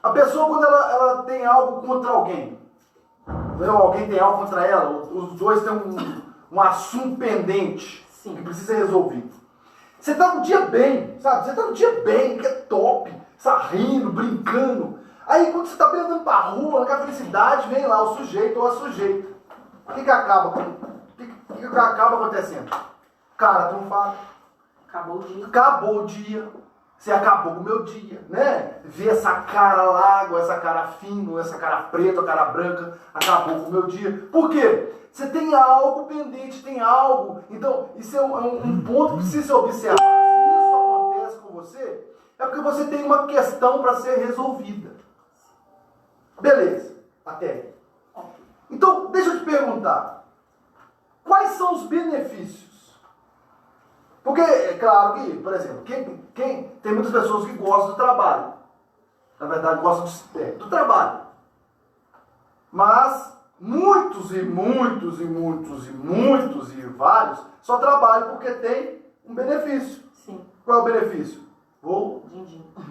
a pessoa quando ela tem algo contra alguém, ou alguém tem algo contra ela, os dois têm um assunto pendente, sim, que precisa ser resolvido. Você tá no dia bem, sabe? Você tá no dia bem, que é top, você tá rindo, brincando. Aí quando você tá bem andando pra rua, naquela felicidade, vem lá o sujeito ou a sujeita. O que acaba acontecendo? Cara, tu não fala. Acabou o dia. Acabou o dia. Você acabou com o meu dia, né? Ver essa cara larga, essa cara fino, essa cara preta, a cara branca, acabou com o meu dia. Por quê? Você tem algo pendente, tem algo. Então, isso é um ponto que precisa ser observado. Se isso acontece com você, é porque você tem uma questão para ser resolvida. Beleza, até aí. Então, deixa eu te perguntar, quais são os benefícios? Porque, é claro que, por exemplo, tem muitas pessoas que gostam do trabalho. Na verdade, gostam do trabalho. Mas, muitos e vários só trabalham porque tem um benefício. Sim. Qual é o benefício? Vou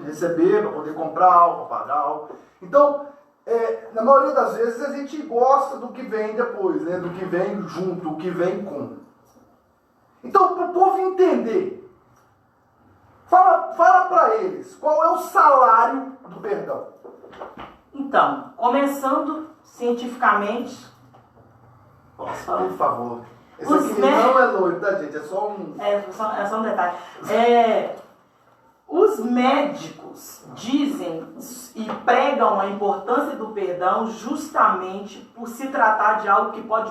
receber para poder comprar algo, para pagar algo. Então, na maioria das vezes a gente gosta do que vem depois, né? Do que vem junto, o que vem com. Então, para o povo entender, fala para eles qual é o salário do perdão. Então, começando cientificamente, posso falar? Por favor. Esse aqui não é loiro, tá, gente? É só um... É só um detalhe. Os médicos dizem e pregam a importância do perdão justamente por se tratar de algo que pode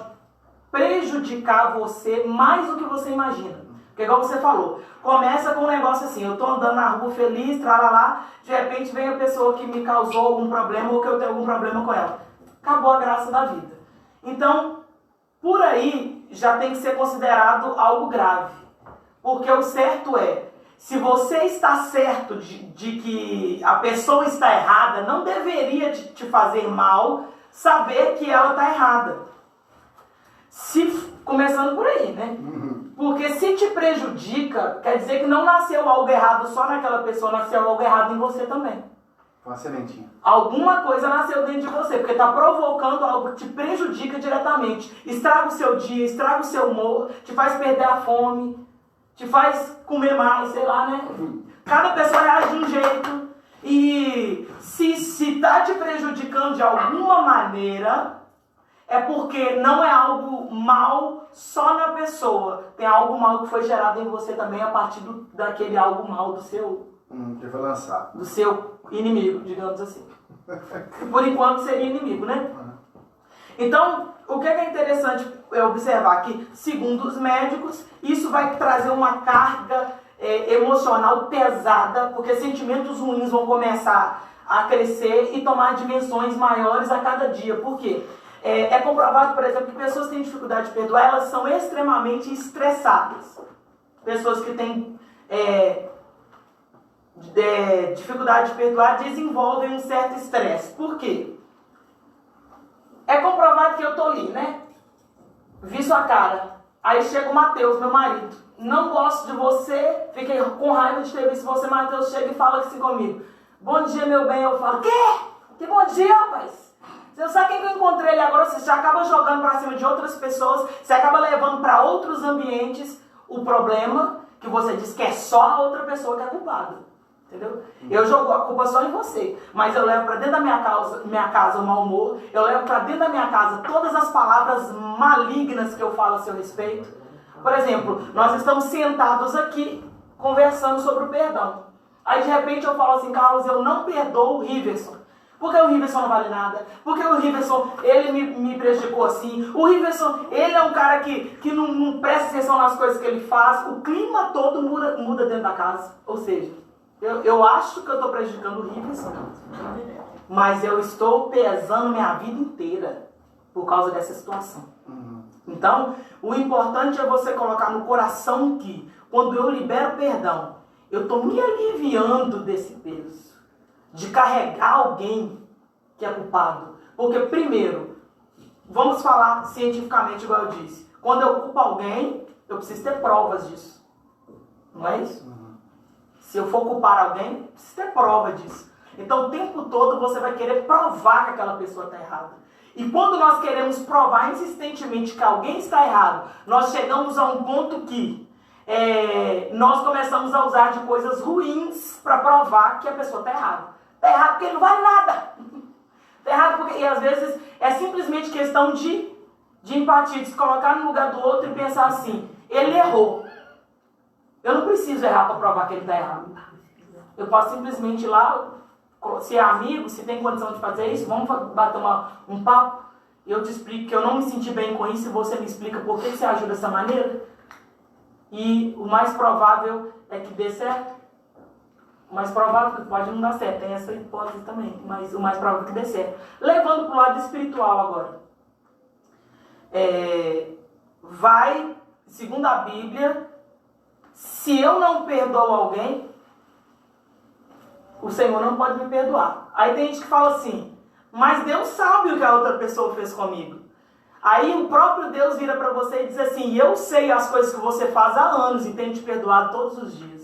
prejudicar você mais do que você imagina. Porque igual você falou, começa com um negócio assim, eu tô andando na rua feliz, tralalá, de repente vem a pessoa que me causou algum problema ou que eu tenho algum problema com ela. Acabou a graça da vida. Então, por aí já tem que ser considerado algo grave. Porque o certo é, se você está certo de que a pessoa está errada, não deveria te fazer mal saber que ela está errada. Começando por aí, né? Porque se te prejudica, quer dizer que não nasceu algo errado só naquela pessoa, nasceu algo errado em você também. Uma sementinha. Alguma coisa nasceu dentro de você, porque está provocando algo que te prejudica diretamente. Estraga o seu dia, estraga o seu humor, te faz perder a fome, te faz comer mais, sei lá, né? Cada pessoa reage de um jeito. E se está te prejudicando de alguma maneira, é porque não é algo mal só na pessoa. Tem algo mal que foi gerado em você também a partir daquele algo mal do seu... que foi lançado. Do seu inimigo, digamos assim. Por enquanto seria inimigo, né? Então, o que é interessante observar que, segundo os médicos, isso vai trazer uma carga emocional pesada, porque sentimentos ruins vão começar a crescer e tomar dimensões maiores a cada dia. Por quê? É comprovado, por exemplo, que pessoas que têm dificuldade de perdoar, elas são extremamente estressadas. Pessoas que têm dificuldade de perdoar desenvolvem um certo estresse. Por quê? É comprovado que eu tô ali, né? Vi sua cara. Aí chega o Matheus, meu marido. Não gosto de você, fiquei com raiva de ter visto você. Matheus chega e fala assim comigo: bom dia, meu bem. Eu falo: quê? Que bom dia, rapaz? Você sabe quem que eu encontrei ali agora? Você já acaba jogando para cima de outras pessoas, você acaba levando para outros ambientes o problema que você diz que é só a outra pessoa que é culpada. Entendeu? Eu jogo a culpa só em você, mas eu levo para dentro da minha casa o mau humor, eu levo para dentro da minha casa todas as palavras malignas que eu falo a seu respeito. Por exemplo, nós estamos sentados aqui conversando sobre o perdão. Aí de repente eu falo assim: Carlos, eu não perdoo o Riverson. Porque o Riverson não vale nada. Porque o Riverson, ele me prejudicou assim. O Riverson, ele é um cara que não presta atenção nas coisas que ele faz. O clima todo muda dentro da casa. Ou seja, eu acho que eu estou prejudicando o Riverson, mas eu estou pesando minha vida inteira por causa dessa situação. Então, o importante é você colocar no coração que, quando eu libero perdão, eu estou me aliviando desse peso de carregar alguém que é culpado. Porque, primeiro, vamos falar cientificamente, igual eu disse. Quando eu culpo alguém, eu preciso ter provas disso. Não é isso? Se eu for culpar alguém, eu preciso ter prova disso. Então, o tempo todo você vai querer provar que aquela pessoa está errada. E quando nós queremos provar insistentemente que alguém está errado, nós chegamos a um ponto que nós começamos a usar de coisas ruins para provar que a pessoa está errada. Está errado porque ele não vale nada. Está errado porque, e às vezes, é simplesmente questão de empatia, de se colocar no lugar do outro e pensar assim: ele errou. Eu não preciso errar para provar que ele está errado. Eu posso simplesmente ir lá, se é amigo, se tem condição de fazer isso, vamos bater um papo. Eu te explico que eu não me senti bem com isso e você me explica por que você agiu dessa maneira. E o mais provável é que dê certo. O mais provável que pode não dar certo, tem essa hipótese também, mas o mais provável que dê certo. Levando para o lado espiritual agora. Segundo a Bíblia, se eu não perdoo alguém, o Senhor não pode me perdoar. Aí tem gente que fala assim: mas Deus sabe o que a outra pessoa fez comigo. Aí o próprio Deus vira para você e diz assim: eu sei as coisas que você faz há anos e tenho te perdoado todos os dias.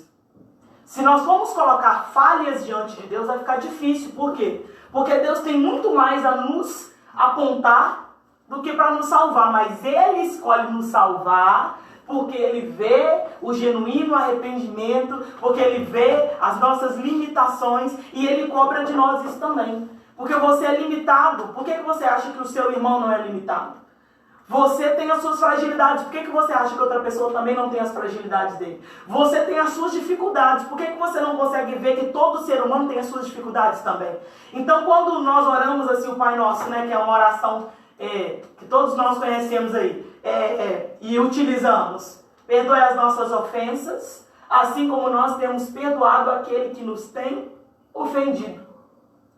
Se nós formos colocar falhas diante de Deus, vai ficar difícil. Por quê? Porque Deus tem muito mais a nos apontar do que para nos salvar. Mas Ele escolhe nos salvar porque Ele vê o genuíno arrependimento, porque Ele vê as nossas limitações e Ele cobra de nós isso também. Porque você é limitado. Por que você acha que o seu irmão não é limitado? Você tem as suas fragilidades. Por que você acha que outra pessoa também não tem as fragilidades dele? Você tem as suas dificuldades. Por que você não consegue ver que todo ser humano tem as suas dificuldades também? Então, quando nós oramos assim o Pai Nosso, né, que é uma oração que todos nós conhecemos aí, e utilizamos. Perdoe as nossas ofensas, assim como nós temos perdoado aquele que nos tem ofendido.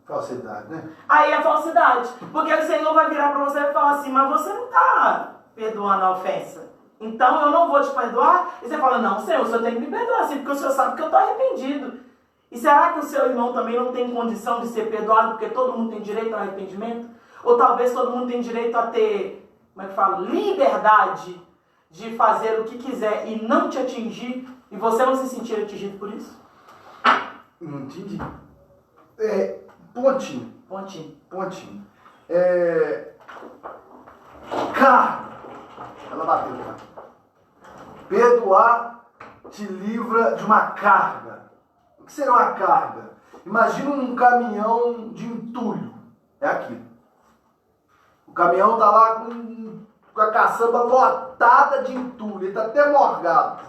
Falsidade, né? Aí é falsidade. Porque o Senhor vai virar para você e falar assim, mas você não está perdoando a ofensa. Então eu não vou te perdoar. E você fala, não, Senhor, o Senhor tem que me perdoar, assim, porque o Senhor sabe que eu estou arrependido. E será que o seu irmão também não tem condição de ser perdoado, porque todo mundo tem direito ao arrependimento? Ou talvez todo mundo tem direito a ter, como é que fala, liberdade de fazer o que quiser e não te atingir, e você não se sentir atingido por isso? Não entendi. Pontinho. Carga. Ela bateu, cara. Perdoar te livra de uma carga. O que será uma carga? Imagina um caminhão de entulho. É aquilo. O caminhão está lá com a caçamba lotada de entulho. Ele está até morgado.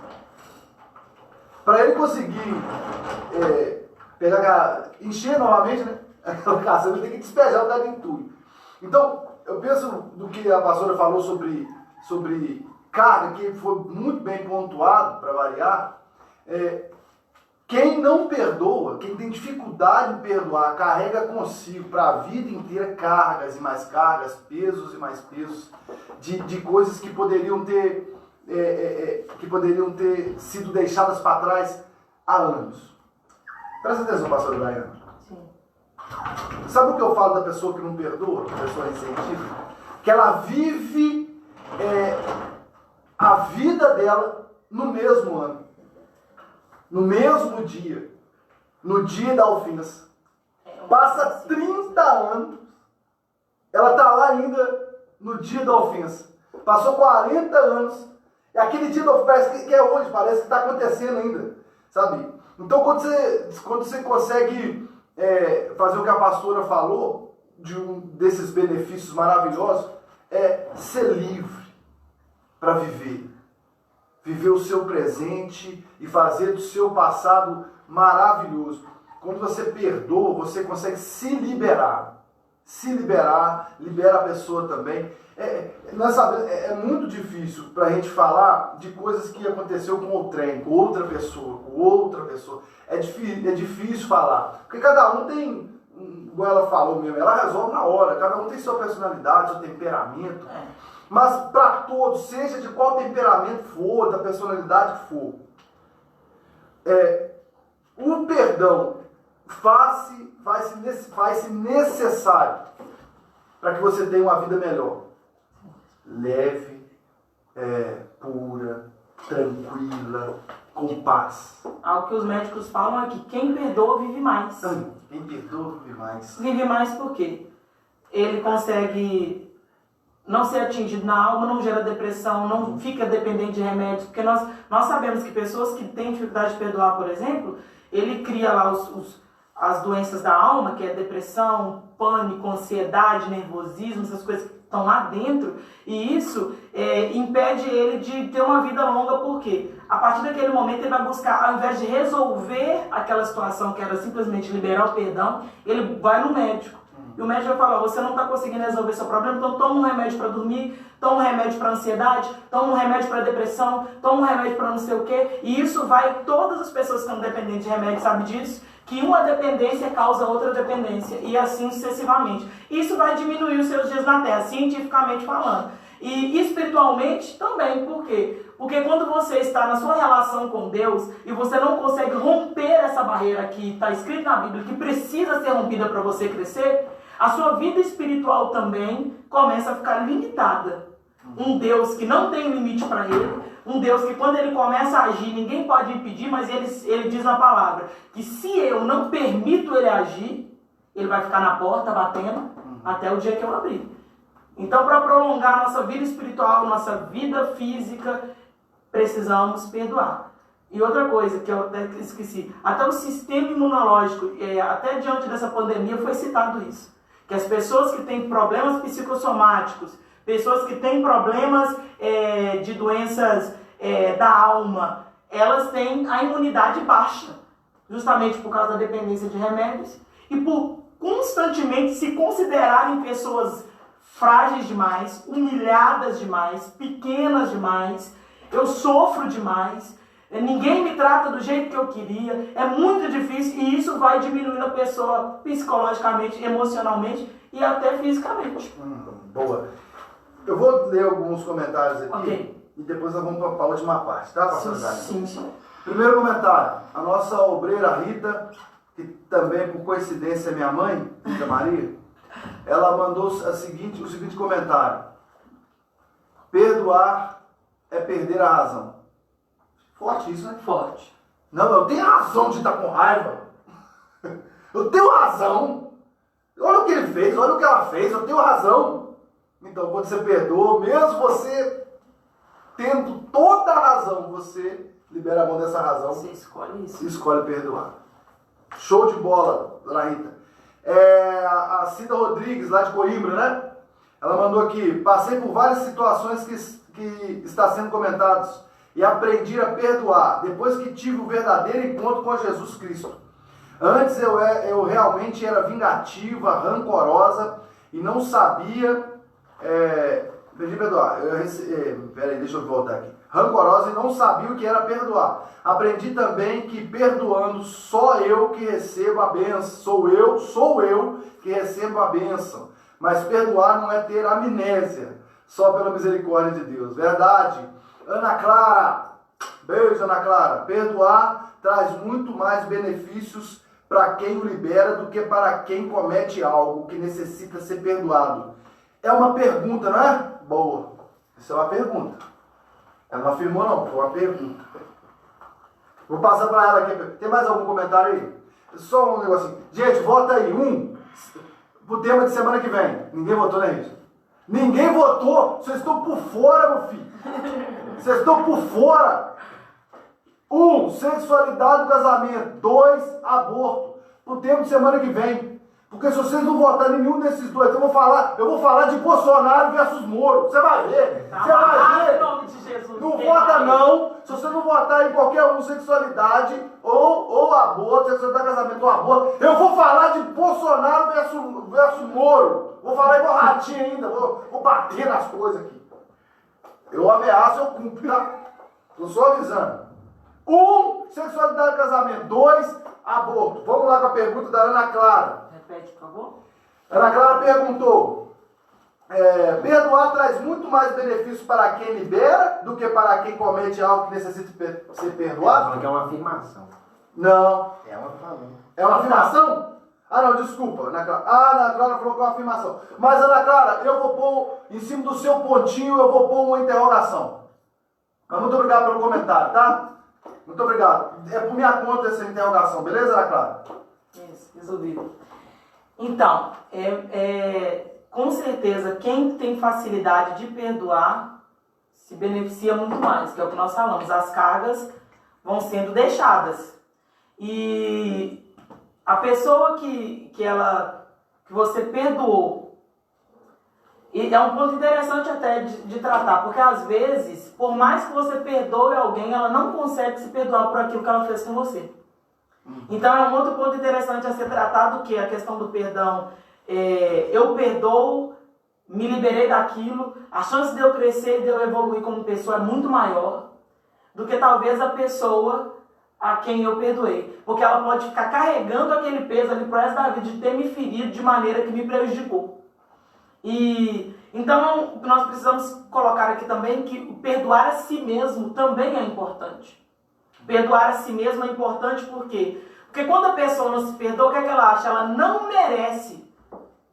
Para ele conseguir encher novamente, né? Aquela caçamba, ele tem que despejar o de entulho. Então, eu penso do que a pastora falou sobre carga, que foi muito bem pontuado, para variar. Quem não perdoa, quem tem dificuldade em perdoar, carrega consigo para a vida inteira cargas e mais cargas, pesos e mais pesos, de coisas que poderiam ter sido deixadas para trás há anos. Presta atenção, pastor Daiane. Sabe o que eu falo da pessoa que não perdoa, da pessoa ressentiva? Que ela vive a vida dela no mesmo ano, no mesmo dia, no dia da ofensa. Passa 30 anos, ela está lá ainda no dia da ofensa. Passou 40 anos, e aquele dia da ofensa parece que é hoje, parece que está acontecendo ainda, sabe? Então quando você consegue fazer o que a pastora falou, de desses benefícios maravilhosos, é ser livre para viver. Viver o seu presente e fazer do seu passado maravilhoso. Quando você perdoa, você consegue se liberar. Se liberar, libera a pessoa também. Nós sabemos, é muito difícil para a gente falar de coisas que aconteceu com outrem, com outra pessoa. É difícil falar. Porque cada um tem, igual ela falou mesmo, ela resolve na hora. Cada um tem sua personalidade, seu temperamento. Mas para todos, seja de qual temperamento for, da personalidade que for, o perdão faz-se necessário para que você tenha uma vida melhor. Leve, pura, tranquila, com paz. Algo que os médicos falam é que quem perdoa vive mais. Quem perdoa vive mais. Vive mais por quê? Ele consegue não ser atingido na alma, não gera depressão, não fica dependente de remédios. Porque nós sabemos que pessoas que têm dificuldade de perdoar, por exemplo, ele cria lá as doenças da alma, que é depressão, pânico, ansiedade, nervosismo, essas coisas que estão lá dentro, e isso impede ele de ter uma vida longa, porque a partir daquele momento ele vai buscar, ao invés de resolver aquela situação que era simplesmente liberar o perdão, ele vai no médico. E o médico vai falar, você não está conseguindo resolver seu problema, então toma um remédio para dormir, toma um remédio para ansiedade, toma um remédio para depressão, toma um remédio para não sei o quê. E isso vai, todas as pessoas que estão dependentes de remédio sabem disso, que uma dependência causa outra dependência, e assim sucessivamente. Isso vai diminuir os seus dias na Terra, cientificamente falando. E espiritualmente também, por quê? Porque quando você está na sua relação com Deus e você não consegue romper essa barreira que está escrita na Bíblia, que precisa ser rompida para você crescer, a sua vida espiritual também começa a ficar limitada. Um Deus que não tem limite para ele, um Deus que quando ele começa a agir, ninguém pode impedir, mas ele diz na palavra que se eu não permito ele agir, ele vai ficar na porta batendo até o dia que eu abrir. Então, para prolongar nossa vida espiritual, nossa vida física, precisamos perdoar. E outra coisa que eu até esqueci, até o sistema imunológico, até diante dessa pandemia foi citado isso, que as pessoas que têm problemas psicossomáticos, pessoas que têm problemas de doenças da alma, elas têm a imunidade baixa, justamente por causa da dependência de remédios e por constantemente se considerarem pessoas frágeis demais, humilhadas demais, pequenas demais, eu sofro demais, ninguém me trata do jeito que eu queria, é muito difícil e isso vai diminuindo a pessoa psicologicamente, emocionalmente e até fisicamente. Boa. Eu vou ler alguns comentários aqui Ok. e depois nós vamos para a última parte, tá, pastor Dani? Sim. Primeiro comentário, a nossa obreira Rita, que também por coincidência é minha mãe, Rita Maria, ela mandou o seguinte comentário: perdoar é perder a razão. Forte isso, né? Forte. Não, eu tenho razão de estar com raiva. Eu tenho razão. Olha o que ele fez, olha o que ela fez, eu tenho razão. Então, quando você perdoa, mesmo você tendo toda a razão, você libera a mão dessa razão. Você escolhe isso. E escolhe perdoar. Show de bola, dona Rita. A Cida Rodrigues, lá de Coimbra, né? Ela mandou aqui: passei por várias situações que está sendo comentadas e aprendi a perdoar depois que tive o verdadeiro encontro com Jesus Cristo. Antes eu realmente era vingativa, rancorosa e não sabia... Aprendi a perdoar. Peraí, deixa eu voltar aqui. Rancorosa e não sabia o que era perdoar. Aprendi também que perdoando só eu que recebo a bênção. Sou eu que recebo a bênção. Mas perdoar não é ter amnésia, só pela misericórdia de Deus. Verdade. Ana Clara, beijo Ana Clara. Perdoar traz muito mais benefícios para quem o libera do que para quem comete algo que necessita ser perdoado. É uma pergunta, não é? Boa. Isso é uma pergunta. Ela não afirmou não, foi uma pergunta. Vou passar para ela aqui. Tem mais algum comentário aí? Só um negocinho. Gente, vota aí. Pro tema de semana que vem. Ninguém votou, né, gente? Ninguém votou. Vocês estão por fora, meu filho. Vocês estão por fora. 1, sexualidade do casamento. 2, aborto. Pro tema de semana que vem. Porque se vocês não votarem em nenhum desses dois, eu vou falar de Bolsonaro versus Moro. Você vai ver. Você vai ver. Em nome de Jesus. Não vota não. Se você não votar em qualquer um, sexualidade ou aborto, sexualidade, casamento ou aborto, eu vou falar de Bolsonaro versus Moro. Vou falar igual ratinho ainda. Vou bater nas coisas aqui. Eu ameaço, eu cumpro, tá? Tô só avisando. 1, sexualidade, casamento. 2, aborto. Vamos lá com a pergunta da Ana Clara. Repete, por favor. Ana Clara perguntou: perdoar traz muito mais benefícios para quem libera do que para quem comete algo que necessita ser perdoado? Falando que é uma afirmação. Não. Ela falou. É uma afirmação? Ah, não, desculpa, Ana Clara. Ana Clara falou que é uma afirmação. Mas, Ana Clara, eu vou pôr, em cima do seu pontinho, eu vou pôr uma interrogação. Mas muito obrigado pelo comentário, tá? Muito obrigado. É por minha conta essa interrogação, beleza, Ana Clara? Isso, resolvido. Então, com certeza, quem tem facilidade de perdoar se beneficia muito mais, que é o que nós falamos. As cargas vão sendo deixadas. E a pessoa que você perdoou, e é um ponto interessante até de tratar, porque às vezes, por mais que você perdoe alguém, ela não consegue se perdoar por aquilo que ela fez com você. Então é um outro ponto interessante a ser tratado, que é a questão do perdão. Eu perdoo, me liberei daquilo, a chance de eu crescer e de eu evoluir como pessoa é muito maior do que talvez a pessoa a quem eu perdoei. Porque ela pode ficar carregando aquele peso ali pro resto da vida, de ter me ferido de maneira que me prejudicou. E então nós precisamos colocar aqui também que perdoar a si mesmo também é importante. Perdoar a si mesmo é importante por quê? Porque quando a pessoa não se perdoa, o que é que ela acha? Ela não merece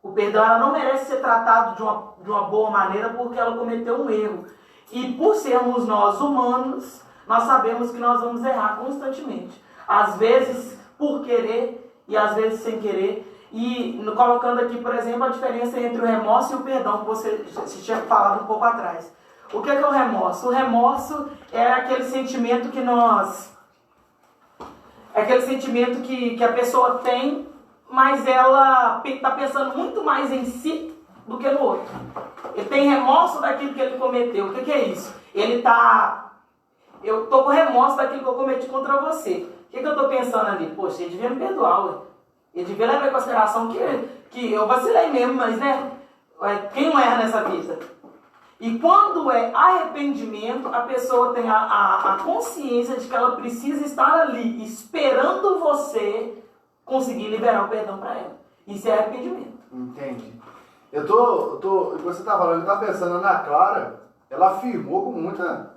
o perdão, ela não merece ser tratada de uma boa maneira porque ela cometeu um erro. E por sermos nós humanos, nós sabemos que nós vamos errar constantemente. Às vezes por querer e às vezes sem querer. E colocando aqui, por exemplo, a diferença entre o remorso e o perdão, que você tinha falado um pouco atrás. O que é o remorso? O remorso é aquele sentimento que é aquele sentimento que a pessoa tem, mas ela está pensando muito mais em si do que no outro. Ele tem remorso daquilo que ele cometeu. O que é isso? Eu estou com remorso daquilo que eu cometi contra você. O que eu estou pensando ali? Poxa, ele devia me perdoar, ué. Ele devia levar em consideração que eu vacilei mesmo, mas né? Quem não erra nessa vida? E quando é arrependimento, a pessoa tem a consciência de que ela precisa estar ali, esperando você conseguir liberar o perdão para ela. Isso é arrependimento. Entendi. Você tá falando, eu tava pensando, Ana Clara, ela afirmou com muita...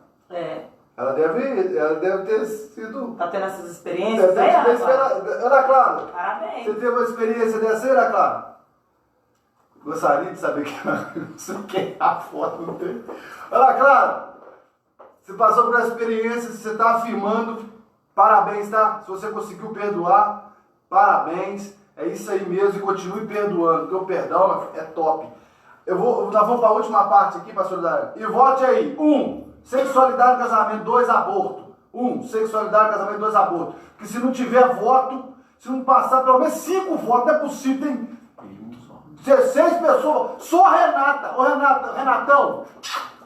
Ela deve ter sido... Tá tendo essas experiências? Ana Clara, parabéns. você teve uma experiência dessa aí, Ana Clara? Gostaria de saber se quer a foto, não tem. Ana Clara, você passou por essa experiência, você está afirmando, parabéns, tá? Se você conseguiu perdoar, parabéns. É isso aí mesmo, e continue perdoando, porque o perdão é top. Nós vamos para a última parte aqui, pastor Daniel. E vote aí. 1. Sexualidade no casamento. 2. Aborto. 1. Sexualidade no casamento. 2. Aborto. Porque se não tiver voto, se não passar pelo menos 5 votos, não é possível, tem 16 pessoas. Só a Renata. Ô Renatão,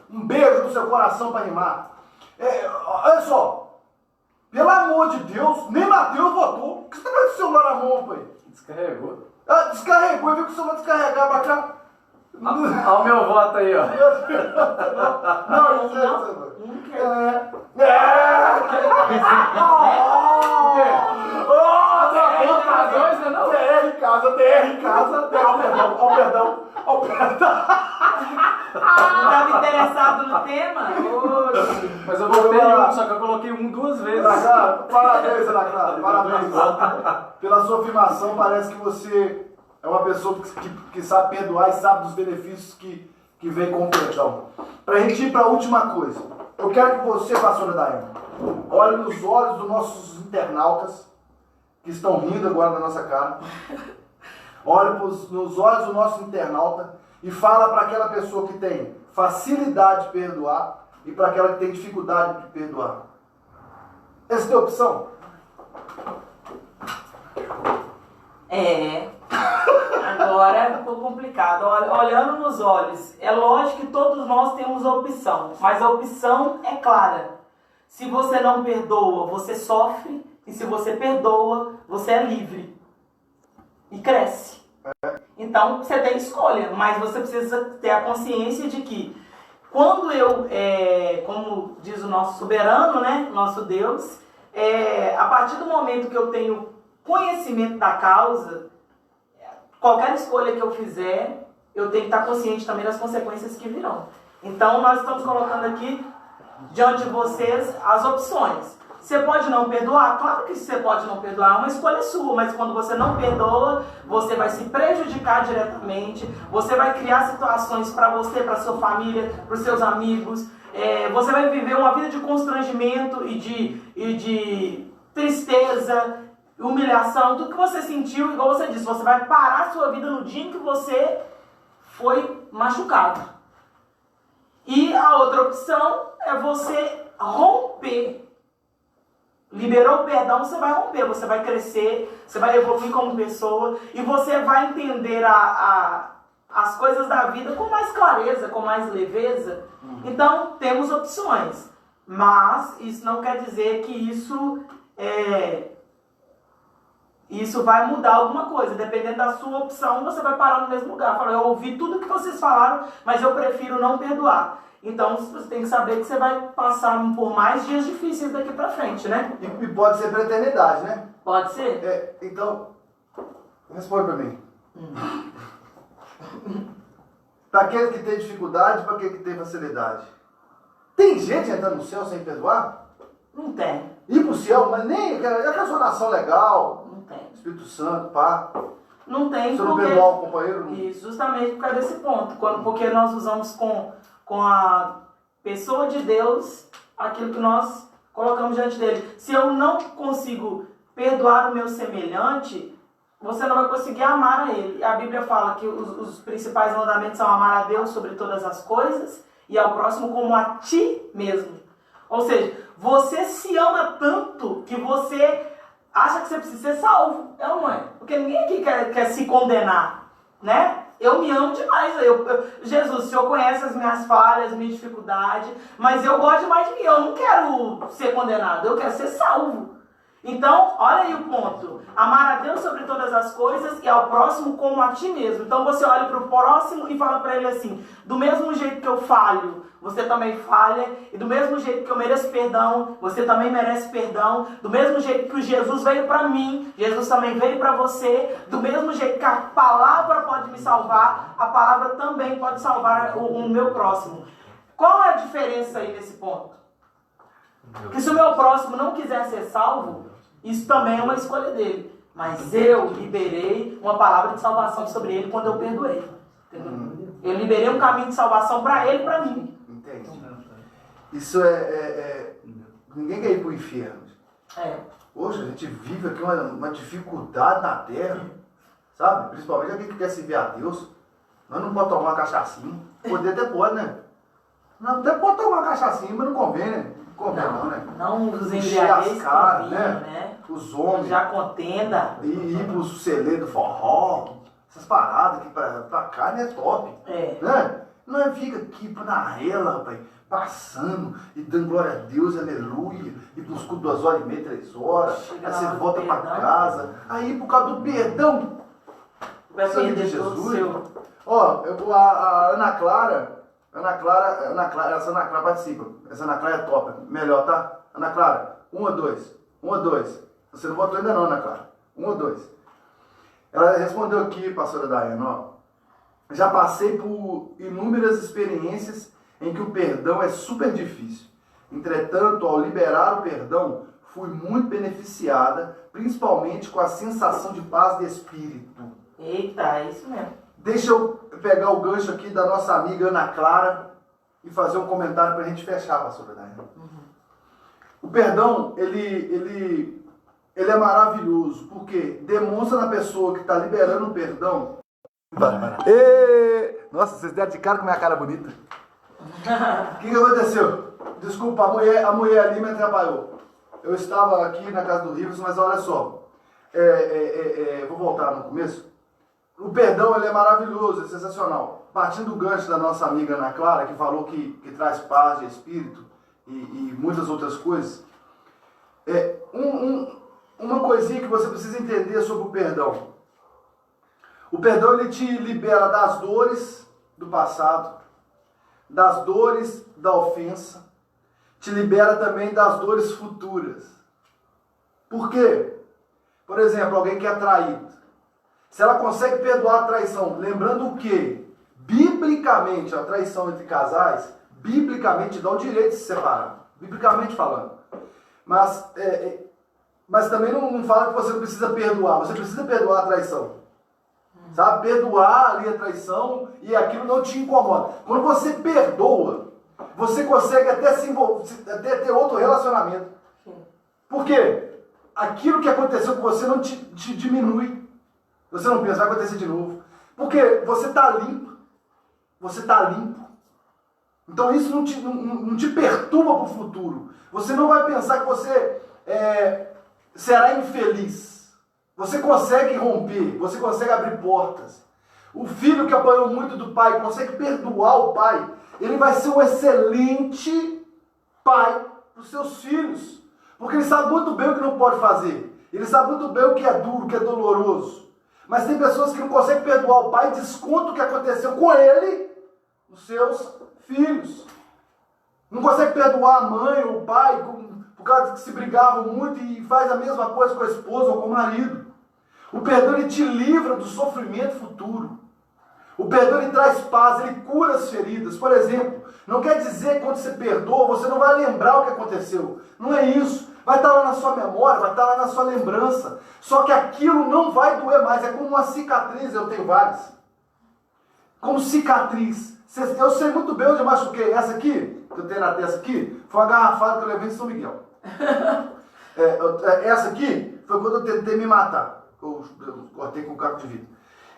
um beijo no seu coração para rimar. Olha só. Pelo amor de Deus, nem Mateus votou. Por que você tá com o celular na mão, pai? Descarregou. Descarregou, eu vi que o celular descarregar pra cá. Olha o meu voto aí, ó. Não, Não quer. TR em casa, ao perdão. Estava interessado no tema? Oxi. Mas eu botei um, só que eu coloquei um 2 vezes. Parabéns, Ana Clara. Parabéns. Pela sua afirmação, parece que você é uma pessoa que sabe perdoar e sabe dos benefícios que vem com o perdão. Para a gente ir para a última coisa, eu quero que você, pastora Daiane, olhe nos olhos dos nossos internautas que estão rindo agora na nossa cara. Olhe nos olhos do nosso internauta e fala para aquela pessoa que tem facilidade de perdoar e para aquela que tem dificuldade de perdoar. Essa é a opção? Agora ficou complicado. Olhando nos olhos, é lógico que todos nós temos a opção, mas a opção é clara. Se você não perdoa, você sofre, e se você perdoa, você é livre e cresce. Então você tem escolha, mas você precisa ter a consciência de que quando como diz o nosso soberano, né, nosso Deus, a partir do momento que eu tenho conhecimento da causa, qualquer escolha que eu fizer, eu tenho que estar consciente também das consequências que virão. Então nós estamos colocando aqui diante de vocês as opções. Você pode não perdoar? Claro que você pode não perdoar, é uma escolha sua, mas quando você não perdoa, você vai se prejudicar diretamente, você vai criar situações para você, para sua família, para os seus amigos, você vai viver uma vida de constrangimento e de tristeza, humilhação, tudo que você sentiu, igual você disse, você vai parar a sua vida no dia em que você foi machucado. E a outra opção é você romper. Liberou o perdão, você vai romper, você vai crescer, você vai evoluir como pessoa e você vai entender as coisas da vida com mais clareza, com mais leveza. Então, temos opções, mas isso não quer dizer que isso vai mudar alguma coisa. Dependendo da sua opção, você vai parar no mesmo lugar. Fala, eu ouvi tudo que vocês falaram, mas eu prefiro não perdoar. Então você tem que saber que você vai passar por mais dias difíceis daqui pra frente, né? E pode ser pra eternidade, né? Pode ser. Então, responde pra mim. Pra aquele que tem dificuldade, pra aquele que tem facilidade. Tem gente entrando no céu sem perdoar? Não tem. Ir pro céu, mas nem aquela sua nação legal. Não tem. Espírito Santo, pá. Não tem. Se eu não perdoar o companheiro? Não... Isso, justamente por causa desse ponto. Porque nós usamos com a pessoa de Deus aquilo que nós colocamos diante dele. Se eu não consigo perdoar o meu semelhante, você não vai conseguir amar a ele. A Bíblia fala que os principais mandamentos são amar a Deus sobre todas as coisas e ao próximo como a ti mesmo. Ou seja, você se ama tanto que você acha que você precisa ser salvo. É ou não é? Porque ninguém aqui quer se condenar, né? Eu me amo demais. Jesus, o Senhor conhece as minhas falhas, minha dificuldade, mas eu gosto demais de mim. Eu não quero ser condenado, eu quero ser salvo. Então, olha aí o ponto. Amar a Deus sobre todas as coisas e ao próximo como a ti mesmo. Então você olha para o próximo e fala para ele assim: do mesmo jeito que eu falho, você também falha. E do mesmo jeito que eu mereço perdão, você também merece perdão. Do mesmo jeito que o Jesus veio para mim, Jesus também veio para você. Do mesmo jeito que a palavra pode me salvar, a palavra também pode salvar o meu próximo. Qual é a diferença aí nesse ponto? Que se o meu próximo não quiser ser salvo, isso também é uma escolha dele. Mas eu liberei uma palavra de salvação sobre ele quando eu perdoei. Eu liberei um caminho de salvação para ele e para mim. Entende? Isso ninguém quer ir para o inferno. Hoje a gente vive aqui uma dificuldade na terra, sabe? Principalmente alguém que quer servir a Deus. Nós não podemos tomar uma cachaçinha. Poder até pode, né? Nós até pode tomar uma cachaçinha, mas não convém, né? Não, né? Não os embriagueis com vinho, né? Os homens. Já contenda. E ir pro celê do forró. Essas paradas aqui pra carne é top. Né? Não fica aqui na rela, rapaz, passando e dando glória a Deus, aleluia. E buscou 2h30, 3 horas. Aí você volta pra casa. Aí por causa do perdão. Vai perder de Jesus. Jesus. Ó, a Ana Clara, essa Ana Clara participa. Essa Ana Clara é top. Melhor, tá? Ana Clara, 1 ou 2? 1 ou 2? Você não votou ainda não, Ana Clara. 1 ou 2? Ela respondeu aqui, pastora Daiane, ó. Já passei por inúmeras experiências em que o perdão é super difícil. Entretanto, ao liberar o perdão, fui muito beneficiada, principalmente com a sensação de paz de espírito. Eita, é isso mesmo. Deixa eu pegar o gancho aqui da nossa amiga Ana Clara e fazer um comentário para a gente fechar, pastora Daiane. O perdão, ele é maravilhoso, porque demonstra na pessoa que está liberando o perdão. Nossa, vocês deram de cara com minha cara bonita. O que aconteceu? Desculpa, a mulher ali me atrapalhou. Eu estava aqui na casa do Rivers, mas olha só. Vou voltar no começo. O perdão, ele é maravilhoso, é sensacional. Partindo do gancho da nossa amiga Ana Clara, que falou que traz paz de espírito e muitas outras coisas. Uma coisinha que você precisa entender sobre o perdão. O perdão, ele te libera das dores do passado, das dores da ofensa, te libera também das dores futuras. Por quê? Por exemplo, alguém que é traído. Se ela consegue perdoar a traição, lembrando que, biblicamente, a traição entre casais, biblicamente dá o direito de se separar, biblicamente falando. Mas também não fala que você não precisa perdoar, você precisa perdoar a traição. Sabe? Perdoar ali a traição e aquilo não te incomoda. Quando você perdoa, você consegue até se envolver, até ter outro relacionamento. Por quê? Aquilo que aconteceu com você não te diminui. Você não pensa, vai acontecer de novo. Porque você está limpo. Você está limpo. Então isso não te perturba para o futuro. Você não vai pensar que você será infeliz. Você consegue romper, você consegue abrir portas. O filho que apanhou muito do pai, consegue perdoar o pai, ele vai ser um excelente pai para os seus filhos. Porque ele sabe muito bem o que não pode fazer. Ele sabe muito bem o que é duro, o que é doloroso. Mas tem pessoas que não conseguem perdoar o pai e descontam o que aconteceu com ele, os seus filhos. Não consegue perdoar a mãe ou o pai por causa que se brigavam muito e faz a mesma coisa com a esposa ou com o marido. O perdão, ele te livra do sofrimento futuro. O perdão, ele traz paz, ele cura as feridas. Por exemplo, não quer dizer que quando você perdoa, você não vai lembrar o que aconteceu. Não é isso. Vai estar lá na sua memória, vai estar lá na sua lembrança. Só que aquilo não vai doer mais. É como uma cicatriz, eu tenho várias. Como cicatriz. Eu sei muito bem onde eu machuquei. Essa aqui, que eu tenho na testa aqui, foi uma garrafada que eu levei em São Miguel. Essa aqui foi quando eu tentei me matar. Eu cortei com o caco de vidro.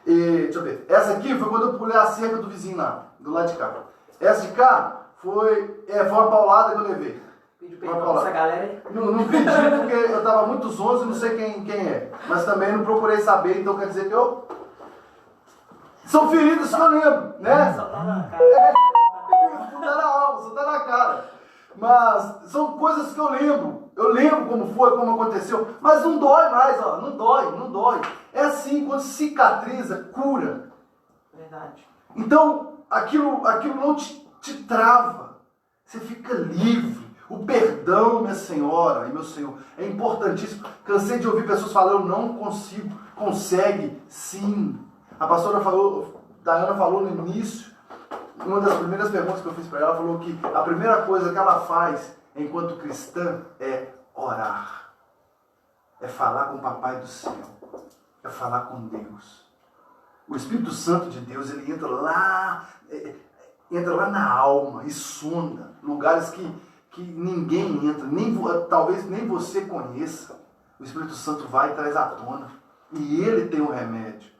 Deixa eu ver. Essa aqui foi quando eu pulei a cerca do vizinho lá, do lado de cá. Essa de cá foi uma paulada que eu levei. Pediu perdão pra essa galera aí? Não pedi porque eu tava muito zonzo e não sei quem é. Mas também não procurei saber, então quer dizer que eu... São feridas que eu lembro, né? Só tá na cara. Não tá na alma, só tá na cara. Mas são coisas que eu lembro. Eu lembro como foi, como aconteceu, mas não dói mais, ó, não dói. É assim, quando cicatriza, cura. Verdade. Então, aquilo não te trava. Você fica livre. O perdão, minha senhora e meu senhor, é importantíssimo. Cansei de ouvir pessoas falando, eu não consigo. Consegue, sim. A pastora Dayana falou no início, uma das primeiras perguntas que eu fiz para ela, falou que a primeira coisa que ela faz enquanto cristã é orar. É falar com o Papai do céu. É falar com Deus. O Espírito Santo de Deus, ele entra lá na alma e sonda lugares que ninguém entra, talvez nem você conheça. O Espírito Santo vai e traz à tona. E ele tem um remédio.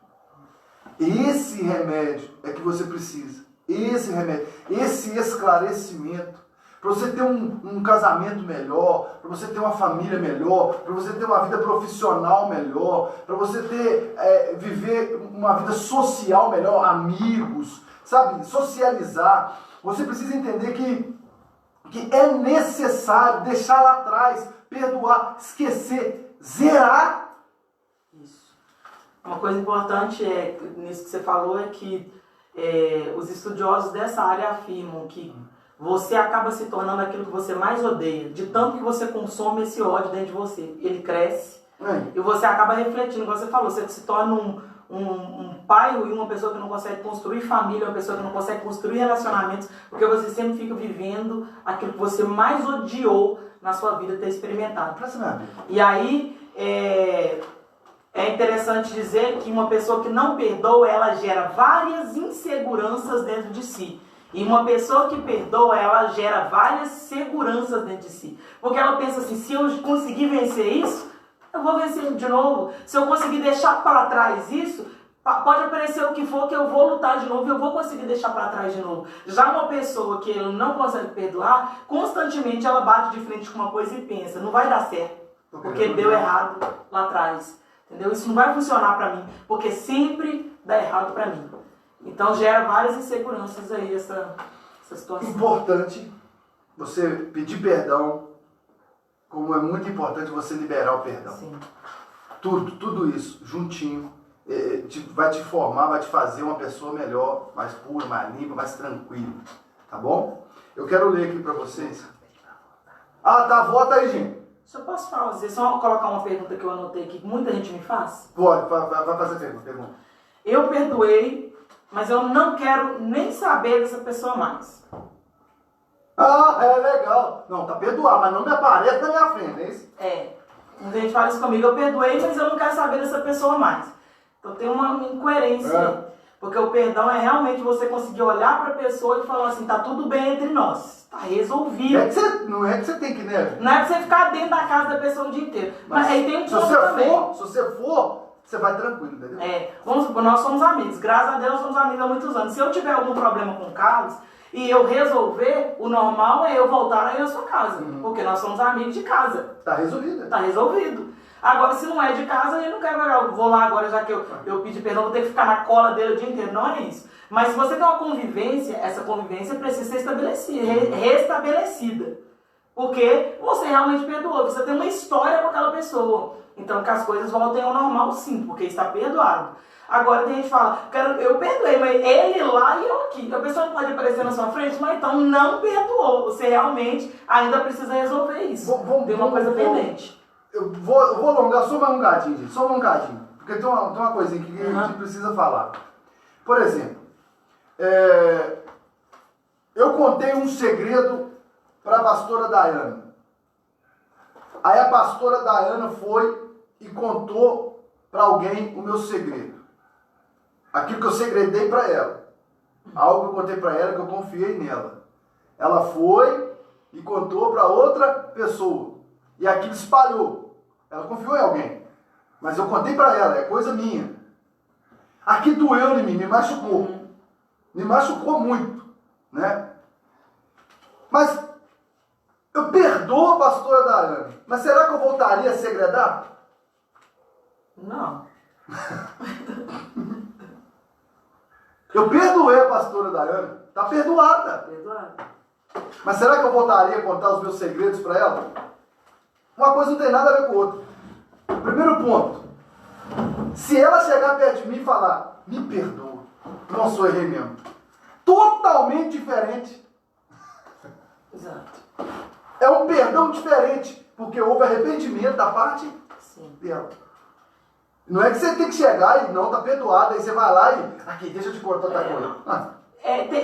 Esse remédio é que você precisa. Esse remédio, esse esclarecimento. Para você ter um casamento melhor, para você ter uma família melhor, para você ter uma vida profissional melhor, para você viver uma vida social melhor, amigos, sabe? Socializar. Você precisa entender que é necessário deixar lá atrás, perdoar, esquecer, zerar. Isso. Uma coisa importante nisso que você falou é que os estudiosos dessa área afirmam que você acaba se tornando aquilo que você mais odeia, de tanto que você consome esse ódio dentro de você. Ele cresce e você acaba refletindo, como você falou, você se torna um pai e uma pessoa que não consegue construir família, uma pessoa que não consegue construir relacionamentos, porque você sempre fica vivendo aquilo que você mais odiou na sua vida ter experimentado. E aí é interessante dizer que uma pessoa que não perdoa, ela gera várias inseguranças dentro de si. E uma pessoa que perdoa, ela gera várias seguranças dentro de si. Porque ela pensa assim, se eu conseguir vencer isso, eu vou vencer de novo. Se eu conseguir deixar para trás isso, pode aparecer o que for, que eu vou lutar de novo e eu vou conseguir deixar para trás de novo. Já uma pessoa que ela não consegue perdoar, constantemente ela bate de frente com uma coisa e pensa, não vai dar certo, porque deu errado lá atrás. Entendeu? Isso não vai funcionar para mim, porque sempre dá errado para mim. Então gera várias inseguranças aí essa situação. Importante você pedir perdão, como é muito importante você liberar o perdão. Sim. Tudo isso juntinho vai te formar, vai te fazer uma pessoa melhor, mais pura, mais limpa, mais tranquila. Tá bom? Eu quero ler aqui para vocês. Ah, tá, volta aí, gente. Se eu posso fazer, só colocar uma pergunta que eu anotei aqui, que muita gente me faz? Pode, vai fazer pergunta. Eu perdoei, mas eu não quero nem saber dessa pessoa mais. Ah, é legal. Não, tá perdoado, mas não me aparece na minha frente, é isso? Muita gente fala isso comigo, eu perdoei, mas eu não quero saber dessa pessoa mais. Então tem uma incoerência. Porque o perdão é realmente você conseguir olhar para a pessoa e falar assim, tá tudo bem entre nós, tá resolvido. Não é que você tem que, né? Não é pra você ficar dentro da casa da pessoa o dia inteiro. Mas aí tem um ponto também. Se você for, você vai tranquilo, entendeu? Vamos supor, nós somos amigos. Graças a Deus, nós somos amigos há muitos anos. Se eu tiver algum problema com o Carlos e eu resolver, o normal é eu voltar aí à sua casa. Porque nós somos amigos de casa. Tá resolvido. Tá resolvido. Agora, se não é de casa, eu não quero, eu vou lá agora, já que eu pedi perdão, vou ter que ficar na cola dele o dia inteiro. Não é isso. Mas se você tem uma convivência, essa convivência precisa ser estabelecida, restabelecida. Porque você realmente perdoou, você tem uma história com aquela pessoa. Então, que as coisas voltem ao normal, sim, porque está perdoado. Agora tem gente que fala, eu perdoei, mas ele lá e eu aqui. A pessoa não pode aparecer na sua frente, mas então não perdoou. Você realmente ainda precisa resolver isso. Tem uma coisa pendente. Eu vou alongar só mais um gadinho, gente. Só um gadinho. Porque tem uma coisinha que a gente precisa falar. Por exemplo, eu contei um segredo para a pastora Dayana. Aí a pastora Dayana foi e contou para alguém o meu segredo. Aquilo que eu segredei para ela. Algo que eu contei para ela, que eu confiei nela. Ela foi e contou para outra pessoa. E aquilo espalhou. Ela confiou em alguém. Mas eu contei para ela, é coisa minha. Aqui doeu em mim, me machucou. Me machucou muito. Né? Mas eu perdoo a pastora Dayana. Mas será que eu voltaria a segredar? Não. Eu perdoei a pastora Dayana. Está perdoada. Perdoado. Mas será que eu voltaria a contar os meus segredos para ela? Uma coisa não tem nada a ver com a outra. Primeiro ponto. Se ela chegar perto de mim e falar, me perdoa, nossa, eu errei mesmo. Totalmente diferente. Exato. É um perdão diferente, porque houve arrependimento da parte dela. Não é que você tem que chegar e não, tá perdoado, aí você vai lá e, aqui, deixa eu te cortar outra coisa.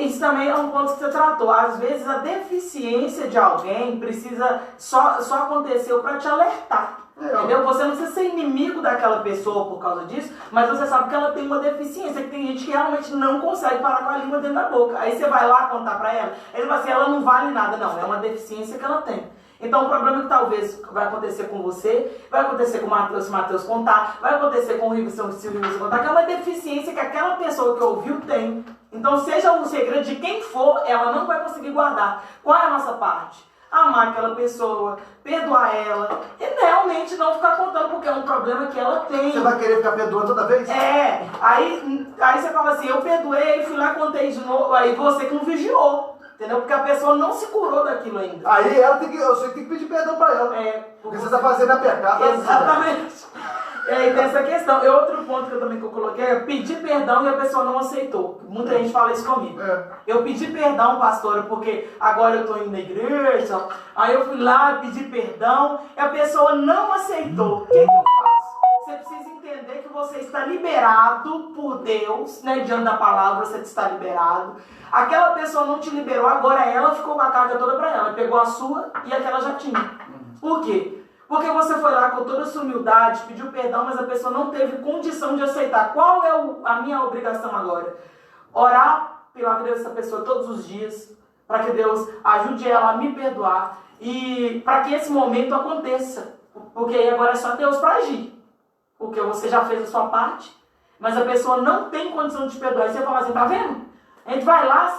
Isso também é um ponto que você tratou. Às vezes a deficiência de alguém precisa só aconteceu para te alertar. Entendeu? Você não precisa ser inimigo daquela pessoa por causa disso, mas você sabe que ela tem uma deficiência, que tem gente que realmente não consegue parar com a língua dentro da boca. Aí você vai lá contar pra ela, ele vai assim, ela não vale nada. Não, é uma deficiência que ela tem. Então o problema que talvez vai acontecer com você, vai acontecer com o Matheus, se o Matheus contar, vai acontecer com o Riverson, se o Riverson contar, que é uma deficiência que aquela pessoa que ouviu tem. Então seja um segredo de quem for, ela não vai conseguir guardar. Qual é a nossa parte? Amar aquela pessoa, perdoar ela e realmente não ficar contando, porque é um problema que ela tem. Você vai querer ficar perdoando toda vez? Aí você fala assim, eu perdoei, fui lá, contei de novo, aí você que não vigiou, entendeu? Porque a pessoa não se curou daquilo ainda. Aí ela você tem que pedir perdão pra ela. Porque você tá fazendo a pecado. Exatamente. E aí tem essa questão. E outro ponto que eu coloquei é pedir perdão e a pessoa não aceitou. Muita gente fala isso comigo. Eu pedi perdão, pastora, porque agora eu tô indo na igreja, aí eu fui lá, pedi perdão e a pessoa não aceitou. O que eu faço? Você precisa entender que você está liberado por Deus, né? Diante da palavra, você está liberado. Aquela pessoa não te liberou, agora ela ficou com a carga toda pra ela. Pegou a sua e aquela já tinha. Por quê? Porque você foi lá com toda a sua humildade, pediu perdão, mas a pessoa não teve condição de aceitar. Qual é a minha obrigação agora? Orar pela vida dessa pessoa todos os dias, para que Deus ajude ela a me perdoar e para que esse momento aconteça. Porque aí agora é só Deus para agir. Porque você já fez a sua parte, mas a pessoa não tem condição de te perdoar. E você fala assim, tá vendo? A gente vai lá,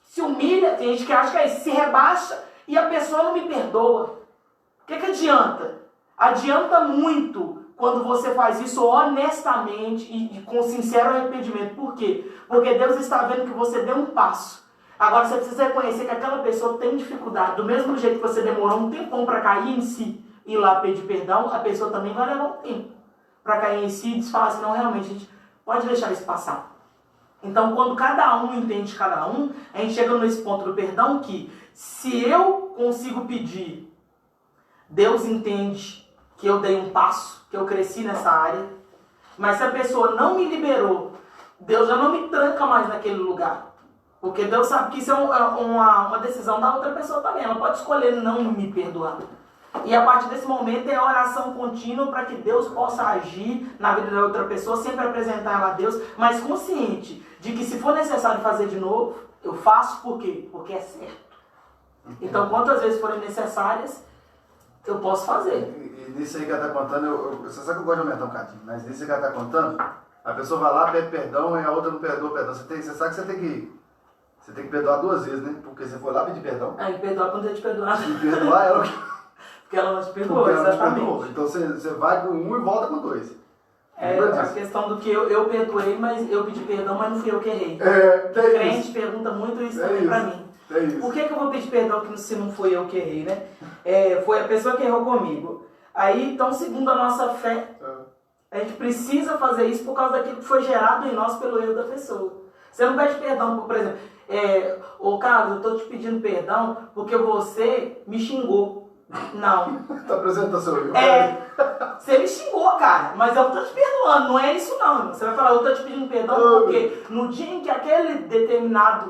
se humilha, tem gente que acha que é isso, se rebaixa e a pessoa não me perdoa. O que adianta? Adianta muito quando você faz isso honestamente e com sincero arrependimento. Por quê? Porque Deus está vendo que você deu um passo. Agora você precisa reconhecer que aquela pessoa tem dificuldade. Do mesmo jeito que você demorou um tempão para cair em si e ir lá pedir perdão, a pessoa também vai levar um tempo para cair em si e falar assim, não, realmente, a gente pode deixar isso passar. Então, quando cada um entende cada um, a gente chega nesse ponto do perdão que se eu consigo pedir, Deus entende que eu dei um passo, que eu cresci nessa área. Mas se a pessoa não me liberou, Deus já não me tranca mais naquele lugar. Porque Deus sabe que isso é uma decisão da outra pessoa também. Ela pode escolher não me perdoar. E a partir desse momento é a oração contínua para que Deus possa agir na vida da outra pessoa, sempre apresentar ela a Deus, mas consciente de que se for necessário fazer de novo, eu faço por quê? Porque é certo. Então, quantas vezes forem necessárias, eu posso fazer. E nisso aí que ela está contando, você sabe que eu gosto de aumentar um bocadinho, mas nisso aí que ela está contando, a pessoa vai lá, pede perdão e a outra não perdoa o perdão. Você sabe que você tem que perdoar duas vezes, né? Porque você foi lá pedir perdão. Aí perdoar quando eu te perdoar. E perdoar ela. Porque ela não te perdoou, exatamente. Então você vai com um e volta com dois. A questão do que eu perdoei, mas eu pedi perdão, mas não fui eu que errei. O crente pergunta muito isso também pra mim. Por que eu vou pedir perdão se não fui eu que errei, né? Foi a pessoa que errou comigo. Aí, então, segundo a nossa fé, a gente precisa fazer isso por causa daquilo que foi gerado em nós pelo erro da pessoa. Você não pede perdão, por exemplo, Carlos, eu tô te pedindo perdão porque você me xingou. Não. Tá apresentando seu erro. Você me xingou, cara, mas eu tô te perdoando, não é isso não, irmão. Você vai falar, eu tô te pedindo perdão porque no dia em que aquele determinada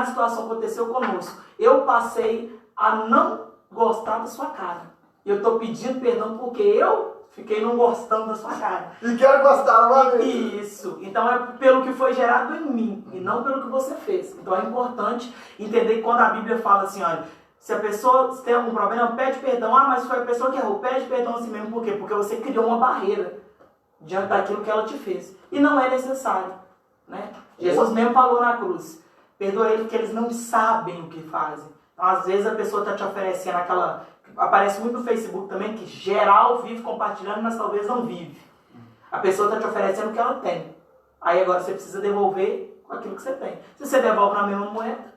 situação aconteceu conosco, eu passei a não gostar da sua cara. Eu tô pedindo perdão porque eu fiquei não gostando da sua cara. E quero gostar novamente. Isso. Então é pelo que foi gerado em mim e não pelo que você fez. Então é importante entender que quando a Bíblia fala assim, olha, se a pessoa tem algum problema, pede perdão. Mas foi a pessoa que errou, pede perdão assim mesmo. Por quê? Porque você criou uma barreira diante daquilo que ela te fez. E não é necessário, né? Jesus mesmo falou na cruz, perdoa eles porque eles não sabem o que fazem. Então, às vezes a pessoa está te oferecendo aquela... Aparece muito no Facebook também, que geral vive compartilhando, mas talvez não vive. A pessoa está te oferecendo o que ela tem. Aí agora você precisa devolver com aquilo que você tem. Se você devolve na mesma moeda,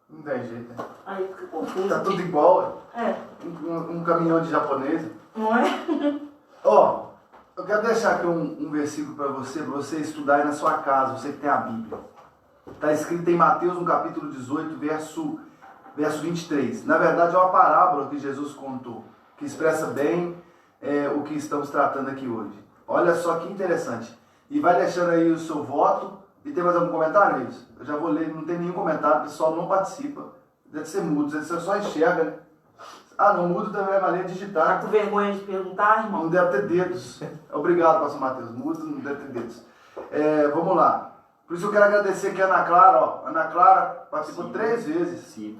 não tem jeito, né? Aí fica confuso. Tá tudo igual, É. um caminhão de japonês. Não é? Ó, eu quero deixar aqui um versículo para você estudar aí na sua casa, você que tem a Bíblia. Está escrito em Mateus, no capítulo 18, verso 23. Na verdade, é uma parábola que Jesus contou, que expressa bem o que estamos tratando aqui hoje. Olha só que interessante. E vai deixando aí o seu voto. E tem mais algum comentário, Luiz? Eu já vou ler, não tem nenhum comentário, o pessoal não participa. Deve ser mudo, você só enxerga, né? Ah, não, mudo também é maneira de digitar. Tá com vergonha de perguntar, irmão? Não deve ter dedos. Obrigado, pastor Matheus. Mudo não deve ter dedos. Vamos lá. Por isso eu quero agradecer aqui a Ana Clara, ó. Ana Clara participou 3 vezes.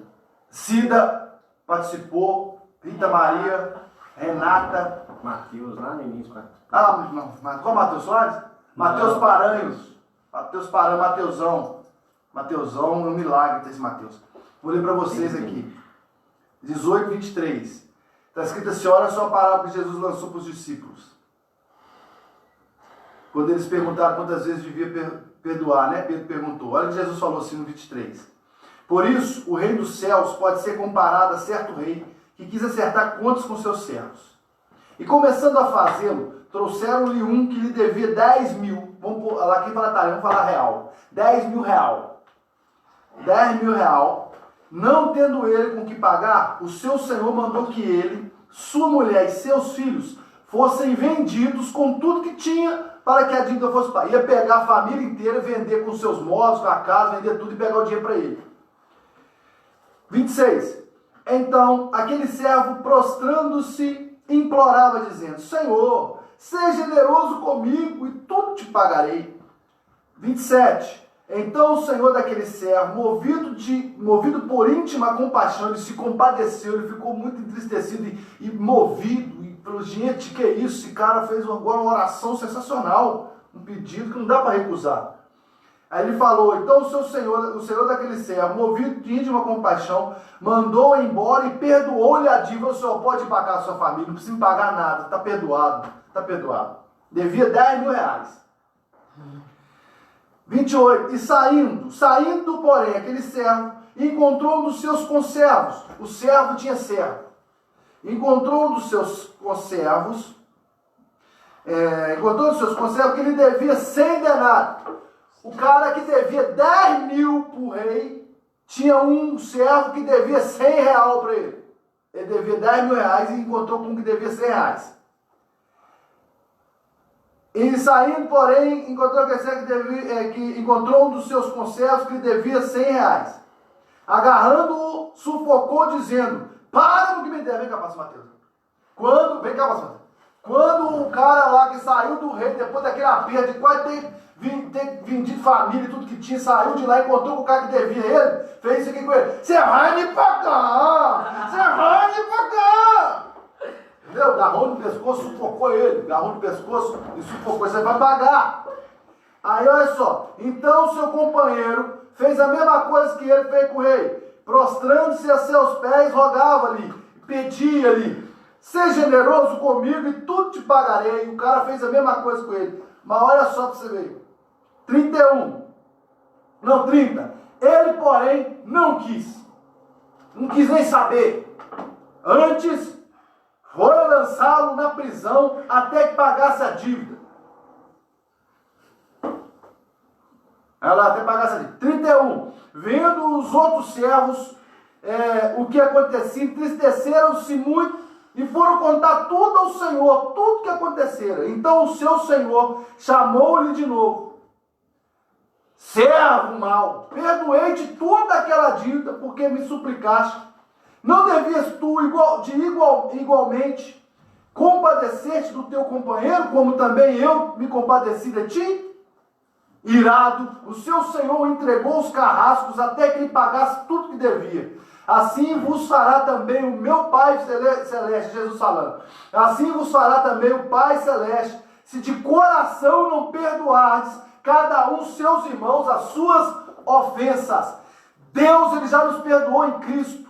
Cida participou. Rita Maria, Renata. Matheus, lá no início. Ah, não. Qual Matheus Soares? Matheus Paranhos. Matheus Paranhos, Mateusão. Mateusão é um milagre ter esse Matheus. Vou ler para vocês aqui. 18, 23. Está escrito assim, olha só a parábola que Jesus lançou para os discípulos. Quando eles perguntaram quantas vezes devia perdoar, né? Pedro perguntou. Olha o que Jesus falou assim no 23. Por isso, o reino dos céus pode ser comparado a certo rei que quis acertar contas com seus servos. E começando a fazê-lo, trouxeram-lhe um que lhe devia 10 mil. Vamos lá, quem fala vamos falar real. 10 mil real. 10 mil real. Não tendo ele com que pagar, o seu senhor mandou que ele, sua mulher e seus filhos fossem vendidos com tudo que tinha para que a dívida fosse paga. Ia pegar a família inteira, vender com seus móveis, com a casa, vender tudo e pegar o dinheiro para ele. 26. Então, aquele servo, prostrando-se, implorava, dizendo, Senhor, seja generoso comigo e tudo te pagarei. 27. Então o senhor daquele servo, movido por íntima compaixão, ele se compadeceu, ele ficou muito entristecido e movido. E falou, gente, que é isso? Esse cara fez agora uma oração sensacional, um pedido que não dá para recusar. Aí ele falou, então o senhor daquele servo, movido de íntima compaixão, mandou embora e perdoou-lhe a dívida. O senhor pode pagar a sua família, não precisa me pagar nada, está perdoado, está perdoado. Devia 10 mil reais. 28. E saindo, porém, aquele servo, encontrou um dos seus conservos. O servo tinha servo. Encontrou um dos seus conservos, que ele devia 100 denários. O cara que devia 10 mil para o rei, tinha um servo que devia 100 real para ele. Ele devia 10 mil reais e encontrou com um que devia 100 reais. E saindo, porém, encontrou aquele servo que encontrou um dos seus conservos que lhe devia 100 reais. Agarrando-o, sufocou, dizendo, para no que me deve. Vem cá, pastor Matheus. Vem cá, pastor Matheus. Quando o cara lá que saiu do rei, depois daquele aperto, de quase ter vendido família e tudo que tinha, saiu de lá e encontrou com o cara que devia ele, fez isso aqui com ele. Você vai me pagar! Você vai me pagar! Entendeu? Agarrou no pescoço, sufocou ele. Agarrou no pescoço e sufocou. Você vai pagar. Aí olha só. Então seu companheiro fez a mesma coisa que ele fez com o rei. Prostrando-se a seus pés, rogava-lhe, pedia-lhe, seja generoso comigo e tudo te pagarei. E o cara fez a mesma coisa com ele. Mas olha só para você ver. 30. Ele, porém, não quis. Não quis nem saber. Antes, foi lançá-lo na prisão até que pagasse a dívida. Olha lá, até pagasse a dívida. 31. Vendo os outros servos o que acontecia, entristeceram-se muito e foram contar tudo ao Senhor, tudo que acontecera. Então o seu Senhor chamou-lhe de novo. Servo mau, perdoei-te toda aquela dívida porque me suplicaste. Não devias tu igualmente compadecer-te do teu companheiro, como também eu me compadeci de ti? Irado, o seu Senhor entregou os carrascos até que lhe pagasse tudo que devia. Assim vos fará também o meu Pai Celeste, Jesus falando. Assim vos fará também o Pai Celeste, se de coração não perdoardes cada um seus irmãos as suas ofensas. Deus, ele já nos perdoou em Cristo.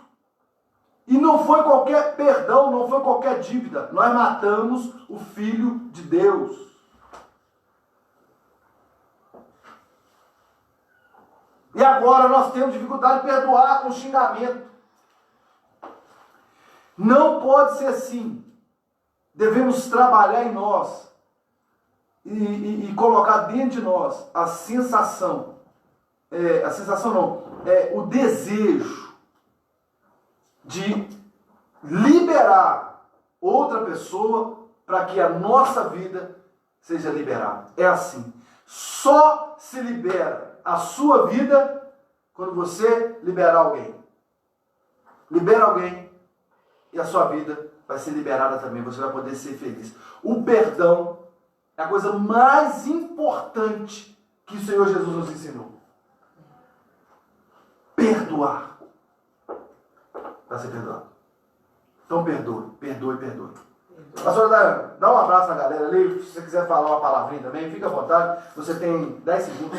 E não foi qualquer perdão, não foi qualquer dívida. Nós matamos o Filho de Deus. E agora nós temos dificuldade de perdoar com xingamento. Não pode ser assim. Devemos trabalhar em nós e colocar dentro de nós a sensação, o desejo de liberar outra pessoa para que a nossa vida seja liberada. É assim. Só se libera a sua vida quando você liberar alguém. Libera alguém e a sua vida vai ser liberada também. Você vai poder ser feliz. O perdão é a coisa mais importante que o Senhor Jesus nos ensinou. Perdoar. Para ser perdoado. Então perdoe. Pastora Dayana, dá um abraço na galera ali. Se você quiser falar uma palavrinha também, fica à vontade. Você tem 10 segundos.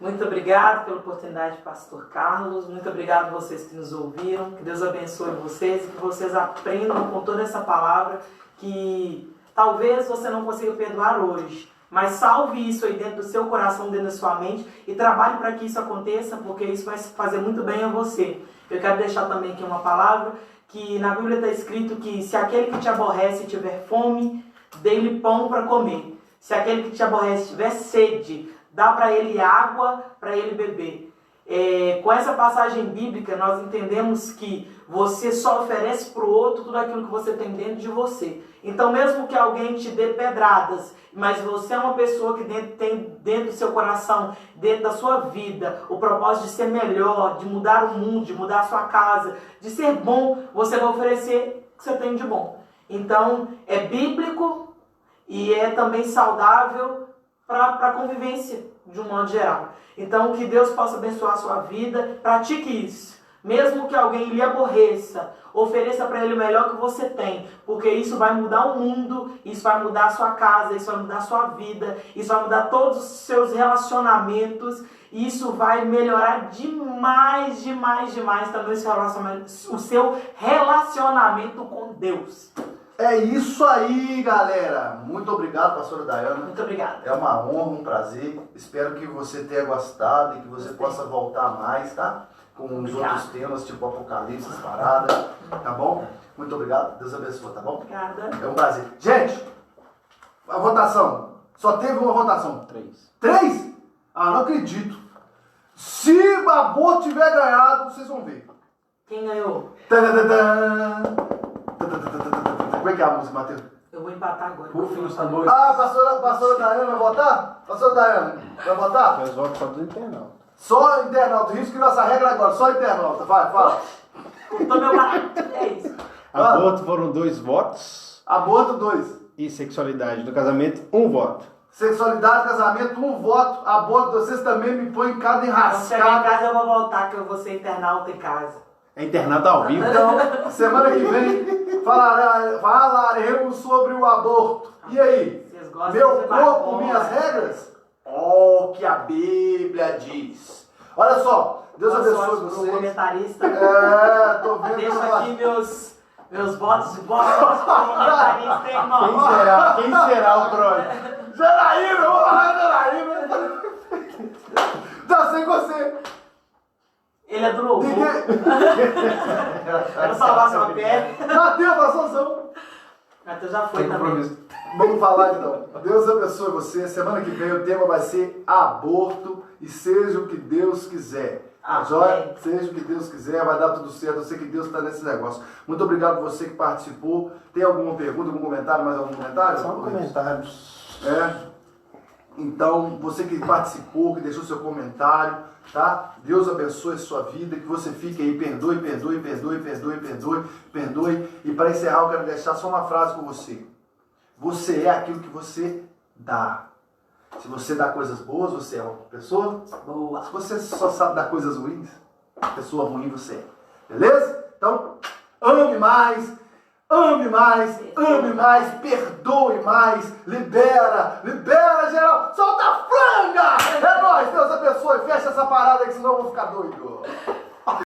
Muito obrigado pela oportunidade, Pastor Carlos. Muito obrigado a vocês que nos ouviram. Que Deus abençoe vocês e que vocês aprendam com toda essa palavra que talvez você não consiga perdoar hoje. Mas salve isso aí dentro do seu coração, dentro da sua mente e trabalhe para que isso aconteça, porque isso vai fazer muito bem a você. Eu quero deixar também aqui uma palavra que na Bíblia está escrito que se aquele que te aborrece tiver fome, dê-lhe pão para comer. Se aquele que te aborrece tiver sede, dá para ele água para ele beber. Com essa passagem bíblica, nós entendemos que você só oferece para o outro tudo aquilo que você tem dentro de você. Então, mesmo que alguém te dê pedradas, mas você é uma pessoa que tem dentro do seu coração, dentro da sua vida, o propósito de ser melhor, de mudar o mundo, de mudar a sua casa, de ser bom, você vai oferecer o que você tem de bom. Então, é bíblico e é também saudável para a convivência, de um modo geral. Então, que Deus possa abençoar a sua vida, pratique isso. Mesmo que alguém lhe aborreça, ofereça para ele o melhor que você tem, porque isso vai mudar o mundo, isso vai mudar a sua casa, isso vai mudar a sua vida, isso vai mudar todos os seus relacionamentos, e isso vai melhorar demais também o seu relacionamento com Deus. É isso aí, galera. Muito obrigado, pastora Dayana. Muito obrigada. É uma honra, um prazer. Espero que você tenha gostado e que você possa voltar mais, tá? Com os outros temas, tipo Apocalipse, as paradas, tá bom? Muito obrigado, Deus abençoe, tá bom? Obrigada. É um prazer. Gente, a votação. Só teve uma votação. 3. 3? Ah, não acredito. Se o aborto tiver ganhado, vocês vão ver. Quem ganhou? Como é que é a música, Matheus? Eu vou empatar agora. Por fim, está doido. Ah, pastora Dayana vai votar? Pastora Dayana, vai votar? Os votos só dos internautas. Só internauta. Risco que nossa regra agora, só internauta. Vai, fala. Cortou meu barato. É isso. Aborto foram 2 votos. Aborto, 2. E sexualidade do casamento, 1 voto. Sexualidade, casamento, 1 voto. Aborto, vocês também me põem cada Quando chegar em enrascada. casa eu vou voltar, que eu vou ser internauta em casa. É internauta ao vivo. Então, semana que vem, falaremos sobre o aborto. E aí? Vocês gostam Meu de corpo, maconha? minhas regras? O que a Bíblia diz. Olha só, Deus Boa abençoe sorte pro vocês. comentarista. Tô vendo. Deixa aqui meus votos de boa sorte pro comentarista, hein, irmão? Quem será o próximo? Janaína, vamos lá, Janaína. Tá sem você. Ele é do louvor. Ninguém. Quero salvar sua pele. Mateus, a solução. Matheus já foi também. Vamos falar então. Deus abençoe você. Semana que vem o tema vai ser aborto e seja o que Deus quiser. Amém. Joia? Seja o que Deus quiser, vai dar tudo certo. Eu sei que Deus está nesse negócio. Muito obrigado a você que participou. Tem alguma pergunta, algum comentário, mais algum comentário? Só comentários. Então, você que participou, que deixou seu comentário, tá? Deus abençoe a sua vida, que você fique aí, perdoe. E para encerrar, eu quero deixar só uma frase com você. Você é aquilo que você dá. Se você dá coisas boas, você é uma pessoa boa. Se você só sabe dar coisas ruins, pessoa ruim você é. Beleza? Então, ame mais, perdoe mais, libera geral, solta a franga! É nóis, Deus abençoe, fecha essa parada aí, senão eu vou ficar doido.